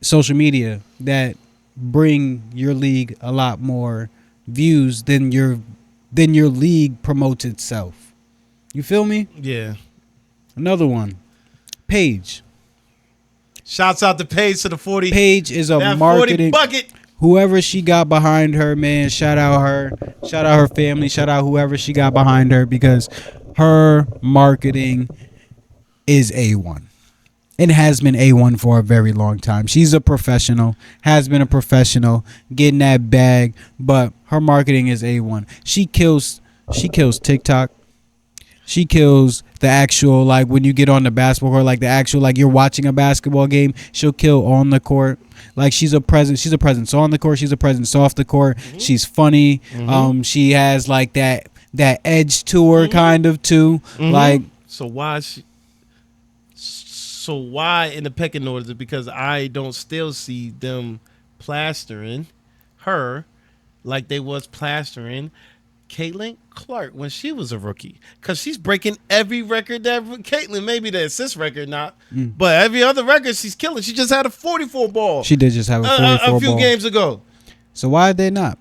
social media that bring your league a lot more views than your league promotes itself. You feel me? Yeah. Another one. Paige. Shouts out to Paige to the 40. Paige is a that marketing 40 bucket. Whoever she got behind her, man, shout out her family, shout out whoever she got behind her, because her marketing is A1. and has been A1 for a very long time. She's a professional, has been a professional, getting that bag, but her marketing is A1. She kills TikTok. She kills the actual, like, when you get on the basketball court, like the actual, like, you're watching a basketball game, she'll kill on the court. Like, she's a presence on the court, she's a presence off the court. Mm-hmm. She's funny. Mm-hmm. She has like that edge to her, kind of too. Mm-hmm. Like, so why in the pecking order is it because I don't still see them plastering her like they was plastering Caitlin Clark when she was a rookie, because she's breaking every record that Caitlin, maybe the assist record not, but every other record she's killing. She just had a 44 ball. She did just have a 44 a few ball. Games ago. So why are they not?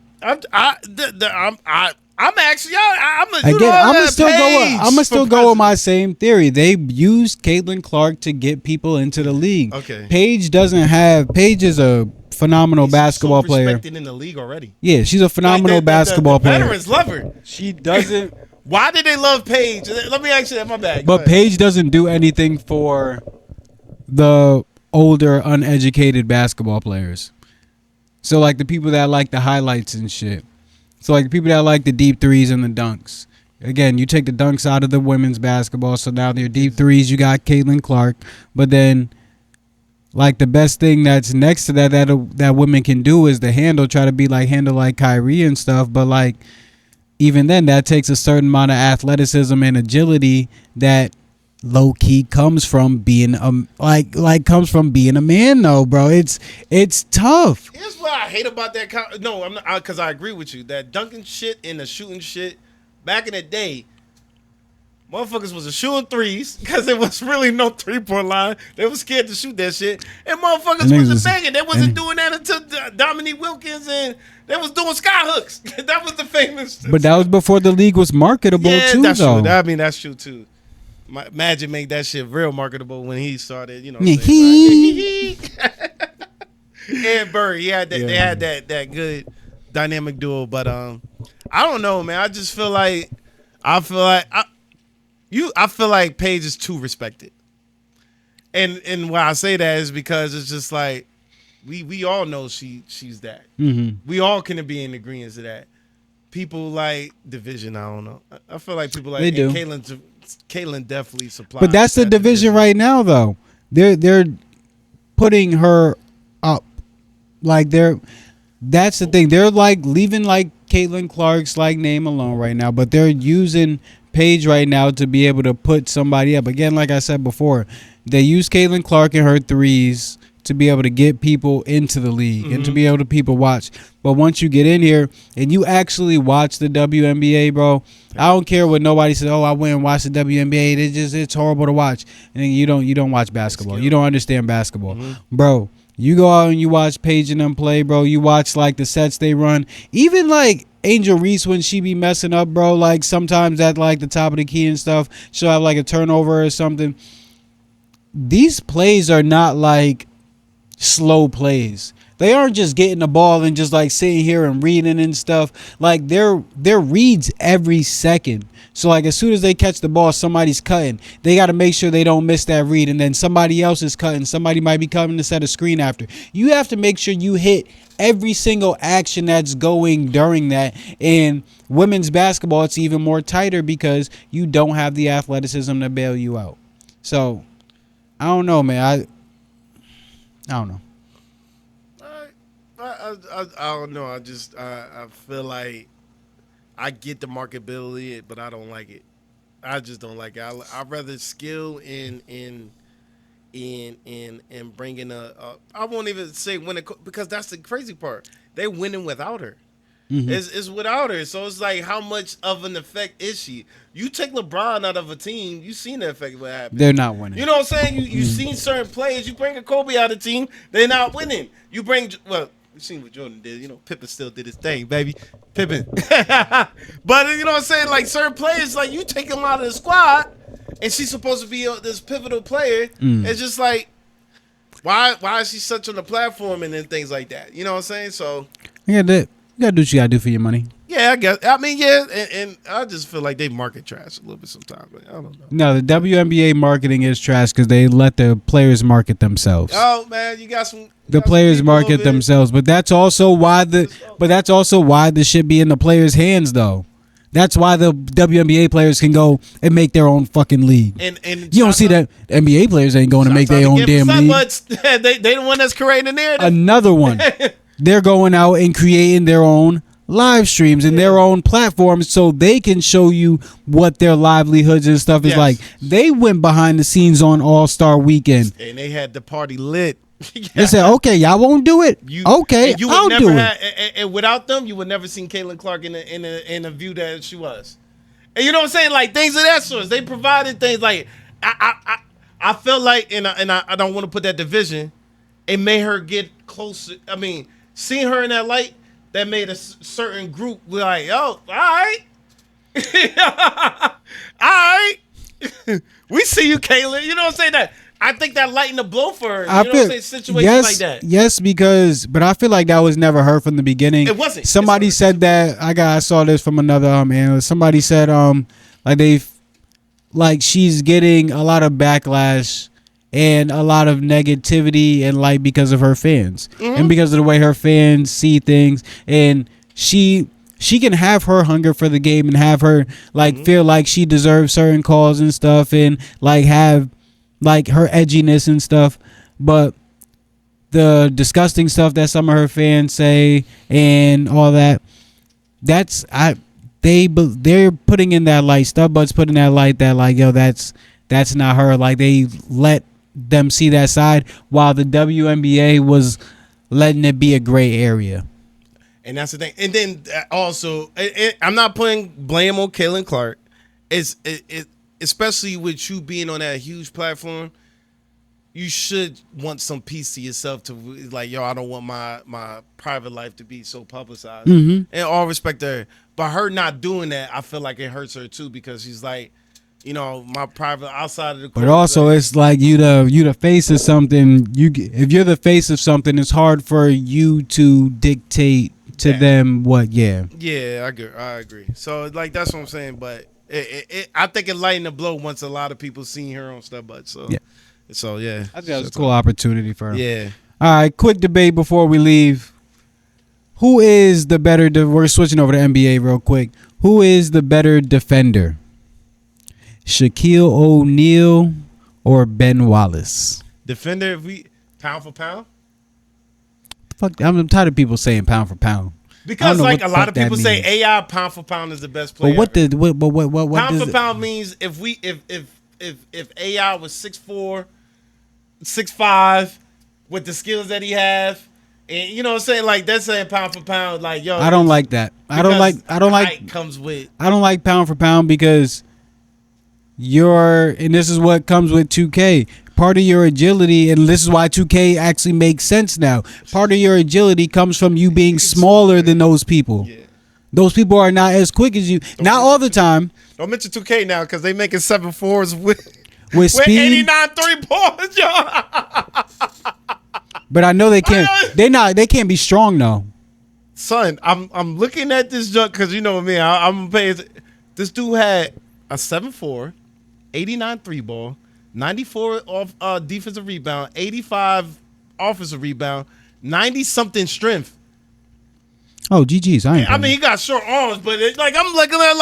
I'm actually, I'm gonna still go with my same theory. They used Caitlin Clark to get people into the league. Okay. Paige is a phenomenal basketball player. Respected in the league already. Yeah, she's a phenomenal basketball player. Veterans love her. She doesn't. Why did they love Paige? Let me ask you that. My bad. But Paige doesn't do anything for the older, uneducated basketball players. So, like, the people that like the highlights and shit. So, like, the people that like the deep threes and the dunks. Again, you take the dunks out of the women's basketball, so now they're deep threes. You got Caitlin Clark. But then, like, the best thing that's next to that women can do is the handle, try to be like handle like Kyrie and stuff. But, like, even then, that takes a certain amount of athleticism and agility that low key comes from being comes from being a man, though, bro. It's tough. Here's what I hate about that. No, I'm not, because I agree with you. That dunking shit and the shooting shit back in the day, motherfuckers was shooting threes because there was really no 3-point line. They was scared to shoot that shit, and motherfuckers wasn't banging. They wasn't doing that until Dominique Wilkins, and they was doing sky hooks. That was the famous. But that was before the league was marketable too, that's though. True. I mean, that's true too. Magic make that shit real marketable when he started, you know. Right? And Bird, he had that. Yeah. They had that good dynamic duo, but I don't know, man. I just feel like I feel like Paige is too respected, and why I say that is because it's just like we all know she's that. Mm-hmm. We all can be in agreement to that. People like division. I don't know. I feel like people like they do. Caitlin definitely supplies. But that's the division right now, though. They're putting her up. Like that's the thing. They're like leaving like Caitlin Clark's like name alone right now, but they're using Paige right now to be able to put somebody up. Again, like I said before, they use Caitlin Clark and her threes to be able to get people into the league and to be able to people watch. But once you get in here and you actually watch the WNBA, bro, I don't care what nobody says. Oh, I went and watched the WNBA. It's horrible to watch. And then you don't watch basketball. You don't understand basketball, bro. You go out and you watch Paige and them play, bro. You watch like the sets they run. Even like Angel Reese when she be messing up, bro. Like sometimes at like the top of the key and stuff, she'll have like a turnover or something. These plays are not like slow plays. They aren't just getting the ball and just like sitting here and reading and stuff. Like they're reads every second. So like as soon as they catch the ball, somebody's cutting. They got to make sure they don't miss that read, and then somebody else is cutting. Somebody might be coming to set a screen after. You have to make sure you hit every single action that's going during that. And women's basketball, it's even more tighter because you don't have the athleticism to bail you out. So I don't know, man. I don't know. I don't know. I feel like I get the marketability, but I don't like it. I just don't like it. I'd rather skill in bringing I won't even say winning, because that's the crazy part. They winning without her. Mm-hmm. It's without her. So it's like, how much of an effect is she? You take LeBron out of a team, you seen the effect of what happened. They're not winning. You know what I'm saying? You seen certain players. You bring a Kobe out of the team, they're not winning. You bring, well, you seen what Jordan did. You know, Pippen still did his thing, baby. Pippen. But you know what I'm saying? Like certain players, like you take them out of the squad, and she's supposed to be this pivotal player. It's just like, why is she such on the platform and then things like that? You know what I'm saying? So yeah, you gotta do what you gotta do for your money. Yeah, I guess. I mean, yeah, and I just feel like they market trash a little bit sometimes. Like, I don't know. No, the WNBA marketing is trash because they let the players market themselves. Oh man, you got some. The players market themselves, but that's also why the shit be in the players' hands though. That's why the WNBA players can go and make their own fucking league. And you don't see that NBA players ain't going to make their own damn league. They the one that's creating the narrative. Another one. They're going out and creating their own live streams and their own platforms so they can show you what their livelihoods and stuff is like. They went behind the scenes on All-Star Weekend. And they had the party lit. They said, okay, y'all won't do it. Okay, I'll do it. And without them, you would never seen Caitlin Clark in the view that she was. And you know what I'm saying? Like, things of that sort. They provided things like, I felt like, and I don't want to put that division, it made her get closer. I mean, seeing her in that light, that made a certain group like, oh, all right. All right. We see you, Caitlin. You know what I'm saying? That I think that lightened the blow for her. You know what I'm saying? Situations like that. Yes, but I feel like that was never her from the beginning. It wasn't. Somebody said that. I saw this from another analyst. Somebody said she's getting a lot of backlash and a lot of negativity and because of her fans and because of the way her fans see things, and she can have her hunger for the game and have her feel like she deserves certain calls and stuff and have her edginess and stuff, but the disgusting stuff that some of her fans say and all that, they're putting in that light. Stubbuds putting that light that that's not her. They let them see that side while the WNBA was letting it be a gray area. And that's the thing. And then also, I'm not putting blame on Caitlin Clark. It's especially with you being on that huge platform, you should want some peace to yourself to I don't want my private life to be so publicized. And all respect to her. But her not doing that, I feel like it hurts her too, because she's like, my private outside of the court. But also, it's like you the face of something. If you're the face of something, it's hard for you to dictate to them what. Yeah, I agree. So that's what I'm saying. But I think it lightened the blow once a lot of people seen her on Stubbuds. So yeah, I think that was a cool opportunity for her. Yeah. All right, quick debate before we leave. Who is the better? We're switching over to NBA real quick. Who is the better defender? Shaquille O'Neal or Ben Wallace? Defender, if we pound for pound. Fuck, I'm tired of people saying pound for pound. Because a lot of people say AI pound for pound is the best player. But what pound for pound means if AI was 6'4", 6'5", with the skills that he have, and you know what I'm saying, that's saying pound for pound, yo. I don't like that. I don't like comes with. I don't like pound for pound because and this is what comes with 2K. Part of your agility, and this is why 2K actually makes sense now. Part of your agility comes from you being smaller than those people. Yeah. Those people are not as quick as you. Not all the time. Don't mention 2K now because they making 7'4s with speed. 89 3-pointers, yo. But I know they can't. They can't be strong though. Son, I'm looking at this junk because you know me. I'm paying. This dude had a 7'4", 89 3-ball. 94 off defensive rebound, 85 offensive rebound, 90-something strength. Oh, GG's. I mean, he got short arms, but I'm looking at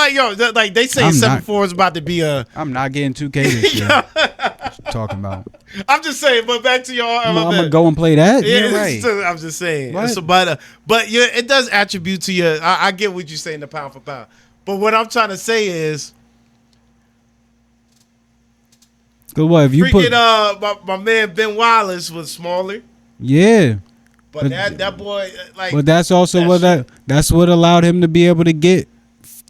they say 7'4" is about to be a. I'm not getting 2K this year. What you talking about? I'm just saying, but back to y'all. I'm gonna go and play that. Yeah, you're right. I'm just saying. But yeah, it does attribute to you. I get what you're saying, the pound for pound. But what I'm trying to say is. What if you my man Ben Wallace was smaller. Yeah. But that boy But that's also that's what allowed him to be able to get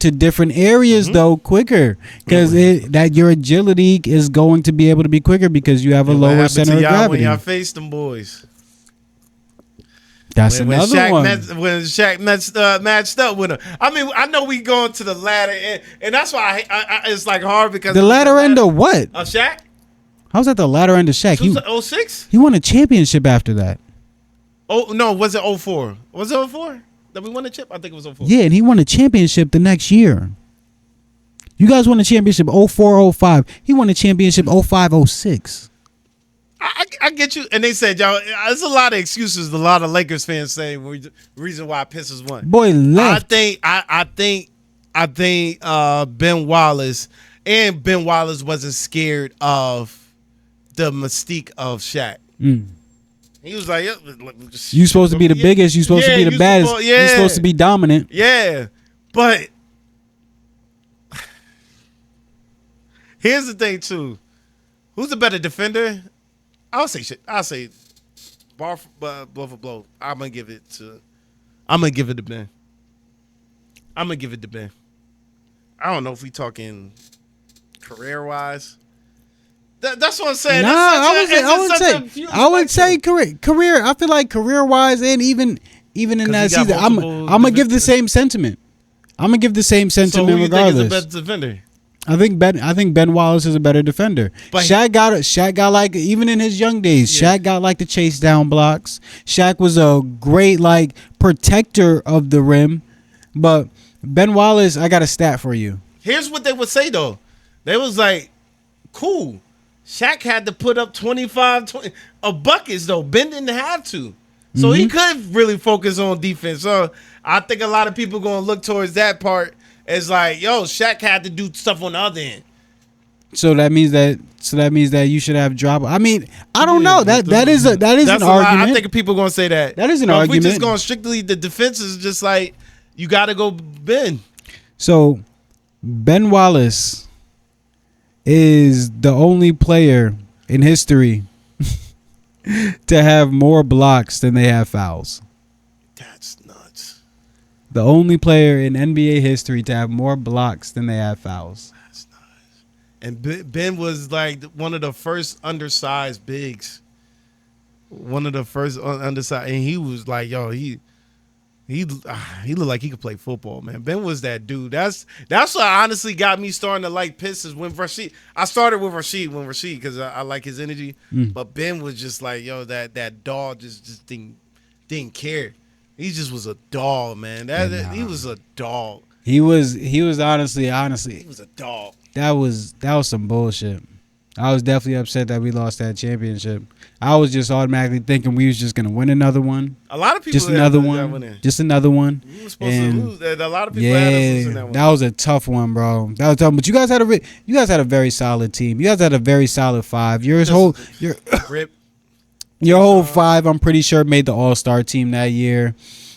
to different areas though quicker, because your agility is going to be able to be quicker because you have a lower center of gravity. When y'all face them boys. That's another one. When Shaq matched up with him. I mean, I know we going to the ladder, and that's why it's hard because the ladder end of what? Of Shaq. How's that the latter end of Shaq? 06? He won a championship after that. Oh, no. Was it 04? Was it 04? Did we win the chip? I think it was 04. Yeah, and he won a championship the next year. You guys won a championship 04-05. He won a championship 05-06. I get you. And they said, y'all, there's a lot of excuses a lot of Lakers fans say reason why Pistons won. Boy left. I think Ben Wallace wasn't scared of the mystique of Shaq. He was like, you supposed to be the biggest. You supposed to be the baddest. You supposed to be dominant. Yeah. But here's the thing too. Who's the better defender? I'll say blow for blow. I'm gonna give it to Ben. I don't know if we talking career wise. That's what I'm saying. Nah, I would say career. I feel like career wise and even in that season, I'm gonna give the same sentiment. I'm gonna give the same sentiment so who regardless. You think is the best defender? I think Ben Wallace is a better defender. But Shaq got like, even in his young days, Shaq got like the chase down blocks. Shaq was a great like protector of the rim. But Ben Wallace, I got a stat for you. Here's what they would say though. They was like, cool. Shaq had to put up 20 buckets though. Ben didn't have to. So he could really focus on defense. So I think a lot of people going to look towards that part as like, yo, Shaq had to do stuff on the other end. So that means that you should have drop. I mean, I don't know. That is an argument. I think people going to say that. That is an argument. If we just going strictly the defense is just like, you got to go Ben. So Ben Wallace is the only player in history to have more blocks than they have fouls. That's nuts. The only player in NBA history to have more blocks than they have fouls. That's nice. And Ben was like one of the first undersized bigs. One of the first undersized. And he was like, yo, he looked like he could play football, man. Ben was that dude. That's what honestly got me starting to like Pistons when Rasheed. I started with Rasheed because I like his energy. But Ben was just like, yo, that dog just didn't care. He just was a dog, man. He was a dog. He was honestly. He was a dog. That was some bullshit. I was definitely upset that we lost that championship. I was just automatically thinking we was just gonna win another one. A lot of people just another one. Just another one. We were supposed to lose. A lot of people had us losing that one. That was a tough one, bro. That was tough. But you guys had a very solid team. You guys had a very solid five. Your whole five, I'm pretty sure, made the All-Star team that year.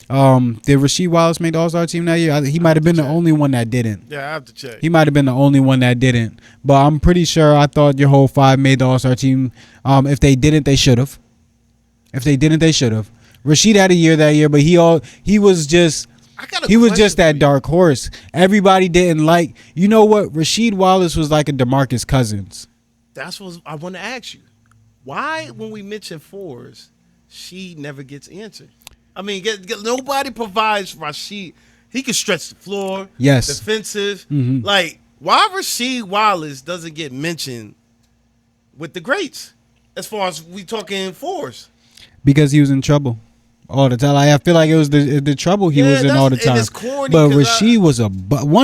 Did Rasheed Wallace make the All-Star team that year? He might have been the only one that didn't. Yeah, I have to check. He might have been the only one that didn't. But I'm pretty sure I thought your whole five made the All-Star team. If they didn't, they should have. Rasheed had a year that year, but he was just that dark horse. Everybody didn't like. You know what? Rasheed Wallace was like a DeMarcus Cousins. That's what I want to ask you. Why, when we mention fours, she never gets answered? I mean, nobody provides Rasheed. He can stretch the floor. Yes. Defensive. Like, why Rasheed Wallace doesn't get mentioned with the greats as far as we talking fours? Because he was in trouble all the time. I feel like it was the trouble he was in all the time. It's corny, but Rasheed was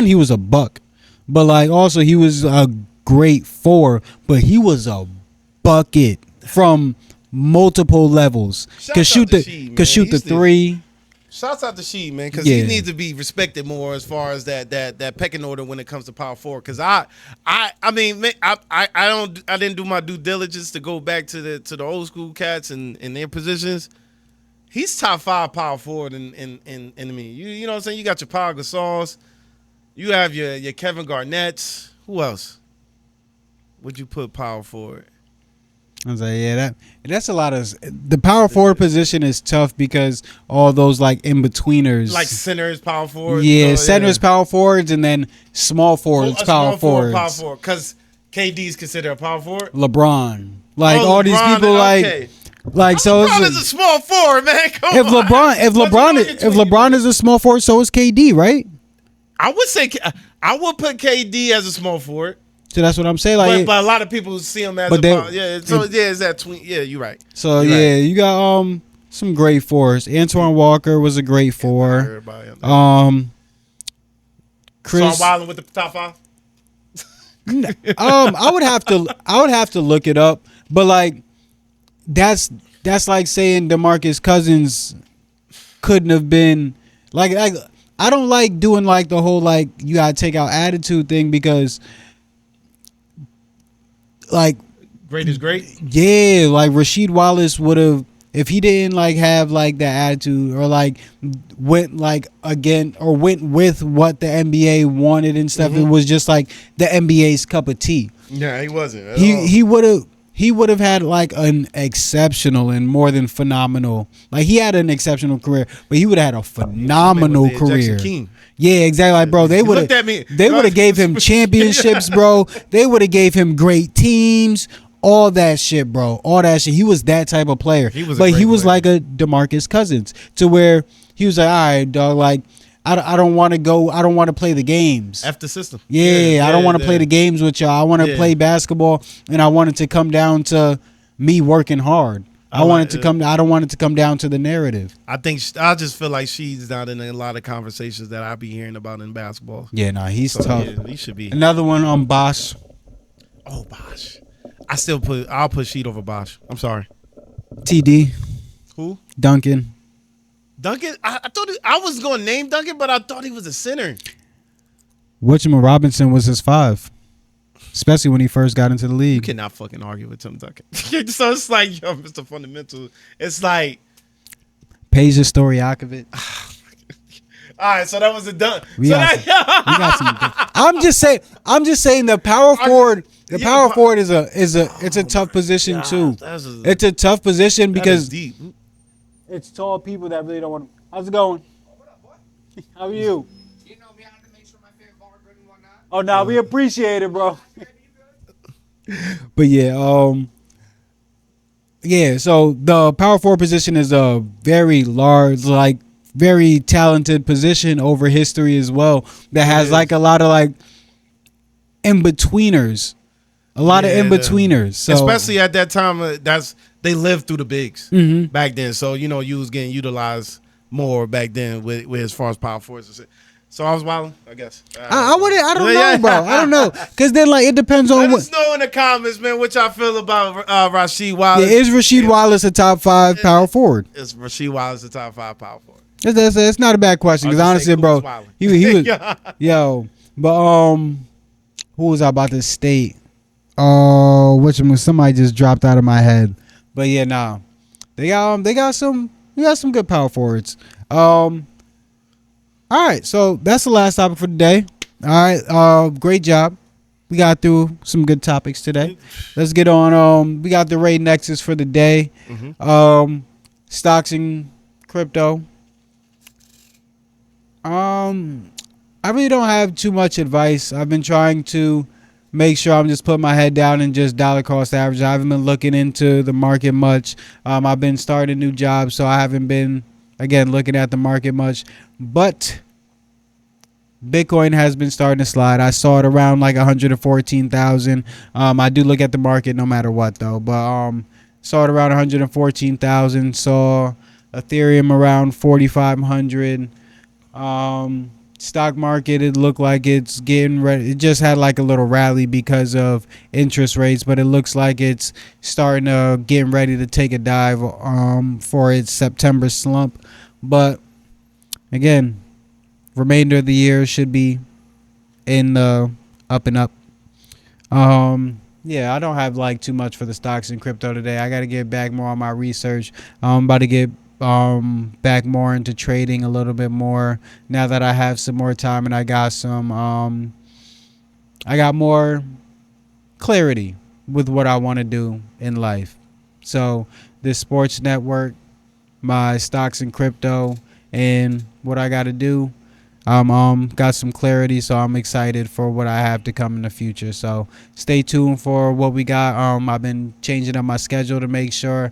he was a buck. But like also he was a great four, but he was a bucket from multiple levels. Could shoot the three. Shouts out to Sheed, man, because he needs to be respected more as far as that pecking order when it comes to power forward. Because I didn't do my due diligence to go back to the old school cats and their positions. He's top 5 power forward in me. You know what I'm saying? You got your Pau Gasols, you have your Kevin Garnett's. Who else would you put power forward? I was like, that's a lot of the power forward position is tough because all those like in betweeners, like centers, power forwards. Yeah, centers, power forwards, and then small forwards, power forwards. Power forward, because KD's considered a power forward. LeBron, like all these people, like so. LeBron is a small forward, man. If LeBron is a small forward, so is KD, right? I would put KD as a small forward. So that's what I'm saying. Like, but a lot of people see him as you're right. So you got some great fours. Antoine Walker was a great four. Everybody on that. Chris, Sean Wilding with the top 5. I would have to look it up, but like that's like saying DeMarcus Cousins couldn't have been like I don't like doing like the whole like you gotta take out attitude thing because like Great is great. yeah, like Rasheed Wallace would have if he didn't like have like that attitude or like went like again or went with what the NBA wanted and stuff. It was just like the NBA's cup of tea. Yeah, he wasn't. At all. He would have had like an exceptional and more than phenomenal. Like he had an exceptional career, but he would have had a phenomenal He played with the career. Ejection King. Yeah, exactly. Like, bro, they He would looked at me. have gave him championships, bro. They would have gave him great teams, all that shit, bro. All that shit. He was that type of player. He was a but great he was player. like a DeMarcus Cousins to where he was like, all right, dog, like I don't want to go. I don't want to play the games. F the system. Yeah, I don't want to play the games with y'all. I want to Yeah. play basketball, and I want it to come down to me working hard. I don't want it to come down to the narrative. I just feel like she's not in a lot of conversations that I be hearing about in basketball. Yeah, nah, he's So, tough. yeah, he should be. Another one on Bosch. Oh, Bosh. I'll put Sheet over Bosh. I'm sorry. TD. Who? Duncan. Duncan? I thought I was going to name Duncan, but I thought he was a center. Wichita Robinson was his 5, especially when he first got into the You league. cannot fucking argue with Tim Duncan. So it's like, yo, Mr. Fundamental. It's like, Peja Stojakovic. all right, so that was a done. We So got that, We got some good- I'm just saying the power forward. The Yeah, power but- forward is it's a tough position too. that's a- It's a tough position that is because deep. it's tall people that really don't want. How's it going? How are you? You know me, I have to make sure my favorite bar good and whatnot. Oh no, we appreciate it, bro. But yeah, so the power forward position is a very large, like very talented position over history as well. That has like a lot of like in betweeners, a lot of Yeah, in betweeners. So Especially at that time, they lived through the bigs Mhm. back then. So you was getting utilized more back then with as far as power forwards. and shit. So I was wilding, I guess. I don't know, Yeah. bro. I don't know, cause then like it depends on Let what. us know in the comments, man, what y'all feel about Rasheed Yeah, Wallace. is Rasheed Wallace a top 5 power forward? Is Rasheed Wallace the top 5 power forward? That's not a bad question, because I'll just say honestly, bro, Coop's wilding. he was Yeah. yo, but who was I about to state? Oh, which one? Somebody just dropped out of my head. But yeah, nah, they got some good power forwards. All right, so that's the last topic for today. All right, great job. We got through some good topics today. Let's get on. We got the Ray Nexus for the day. Stocks and crypto. I really don't have too much advice. I've been trying to make sure I'm just putting my head down and just dollar cost average. I haven't been looking into the market much. I've been starting a new job, so I haven't been, again, looking at the market much. But Bitcoin has been starting to slide. I saw it around like 114,000. I do look at the market no matter what, though. But saw it around 114,000. Saw Ethereum around 4,500. Stock market, it looked like it's getting ready. It just had like a little rally because of interest rates, but it looks like it's starting to getting ready to take a dive for its September slump. But again, remainder of the year should be in the up and up. Yeah, I don't have like too much for the stocks and crypto today. I got to get back more on my research. I'm about to get back more into trading a little bit more now that I have some more time and I got some I got more clarity with what I want to do in life. So this sports network, my stocks and crypto, and what I got to do, got some clarity, so I'm excited for what I have to come in the future. So stay tuned for what we got. I've been changing up my schedule to make sure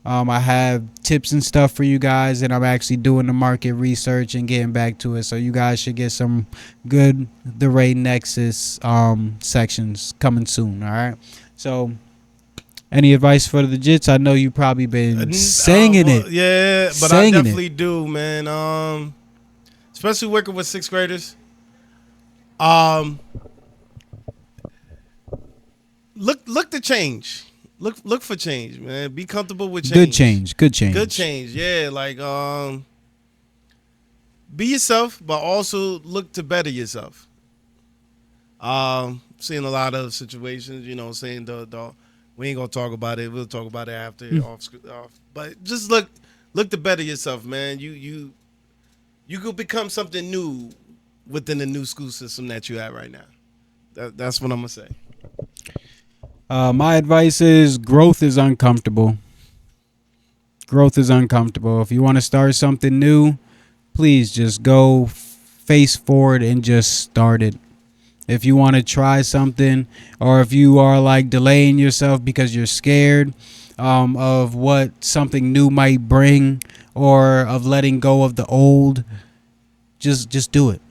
I have tips and stuff for you guys, and I'm actually doing the market research and getting back to it. So you guys should get some good The Ray Nexus sections coming soon. All right. So Any advice for the Jits? I know you probably been singing it. Yeah, but Singing I it. definitely do, man. Especially working with sixth graders. Look to change. Look for change, man. Be comfortable with change. Good change. Good change. Good change. Yeah, like be yourself, but also look to better yourself. Seeing a lot of situations, saying the we ain't gonna talk about it. We'll talk about it after off. But just look to better yourself, man. You could become something new within the new school system that you have right now. That's what I'm gonna say. My advice is growth is uncomfortable. Growth is uncomfortable. If you want to start something new, please just go face forward and just start it. If you want to try something, or if you are like delaying yourself because you're scared of what something new might bring, or of letting go of the old, just do it.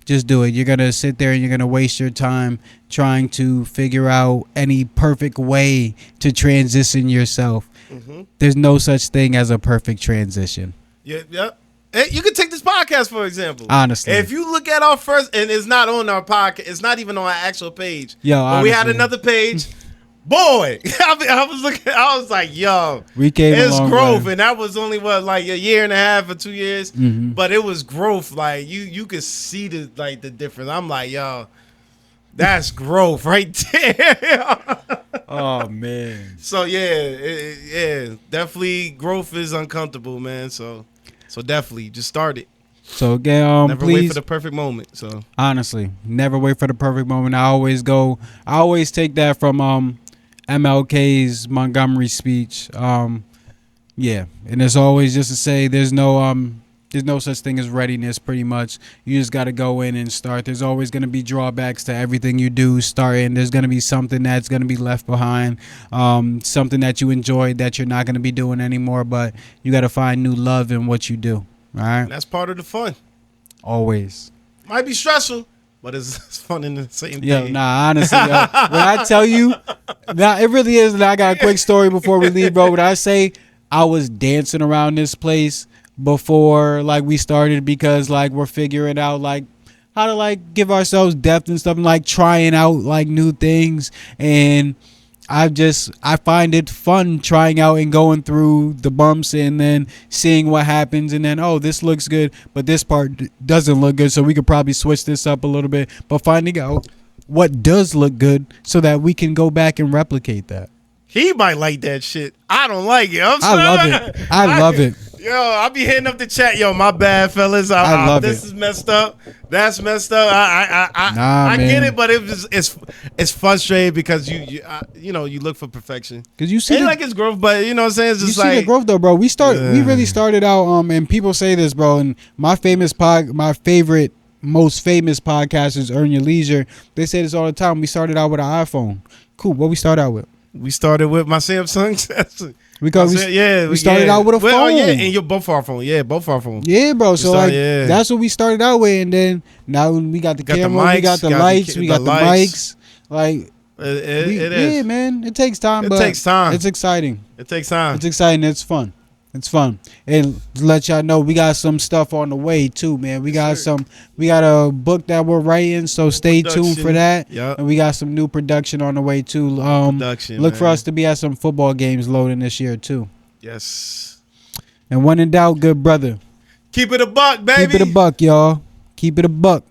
Just do it. You're going to sit there and you're going to waste your time trying to figure out any perfect way to transition yourself. Mm-hmm. There's no such thing as a perfect transition. Yeah. Hey, you can take this podcast, for example. Honestly. If you look at our first, and it's not on our podcast, it's not even on our actual page. Yo, but we had another page. Boy, I was looking. I was like, "Yo, we came it's growth," way. And that was only like a year and a half or 2 years, mm-hmm. but it was growth. Like you could see the difference. I'm like, "Yo, that's growth right there." Oh man. So yeah, definitely growth is uncomfortable, man. So definitely just start it. So again, never please, wait for the perfect moment. So honestly, never wait for the perfect moment. I always take that from MLK's Montgomery speech. Yeah, and it's always just to say there's no such thing as readiness. Pretty much, you just got to go in and start. There's always going to be drawbacks to everything you do. Starting, there's going to be something that's going to be left behind, something that you enjoyed that you're not going to be doing anymore. But you got to find new love in what you do. All right, that's part of the fun. Always might be stressful, but it's fun in the same thing. Yo, nah, honestly, when I tell you, nah, it really is. And I got a quick story before we leave, bro. When I say I was dancing around this place before like we started, because like we're figuring out like how to like give ourselves depth and stuff, and like trying out like new things. And I find it fun trying out and going through the bumps and then seeing what happens, and then, oh, this looks good, but this part doesn't look good, so we could probably switch this up a little bit. But finding out what does look good so that we can go back and replicate that. He might like that shit. I don't like it. I love it. I love it. Yo, I'll be hitting up the chat. Yo, my bad, fellas. I love this it. is messed up. That's messed up. I get it, but it's frustrating because you look for perfection. Because you see, like it's growth, but you know what I'm saying. It's just you see the growth though, bro. We really started out. And people say this, bro. And my favorite, most famous podcast is Earn Your Leisure. They say this all the time. We started out with an iPhone. Cool. What we start out with? We started with my Samsung. Because we started out with a phone. Oh yeah, and both our phone. Yeah, both our phones. Yeah, bro. So that's what we started out with, and then now we got the camera, we got the lights, we got the mics. Like it is. Yeah, man. It takes time. It takes time. It's exciting. It takes time. It's exciting. It's fun. It's fun. And to let y'all know, we got some stuff on the way too, man. We got a book that we're writing, so stay tuned for that. Yep. And we got some new production on the way too. Look for us to be at some football games loading this year too. Yes. And when in doubt, good brother, keep it a buck, baby. Keep it a buck, y'all. Keep it a buck.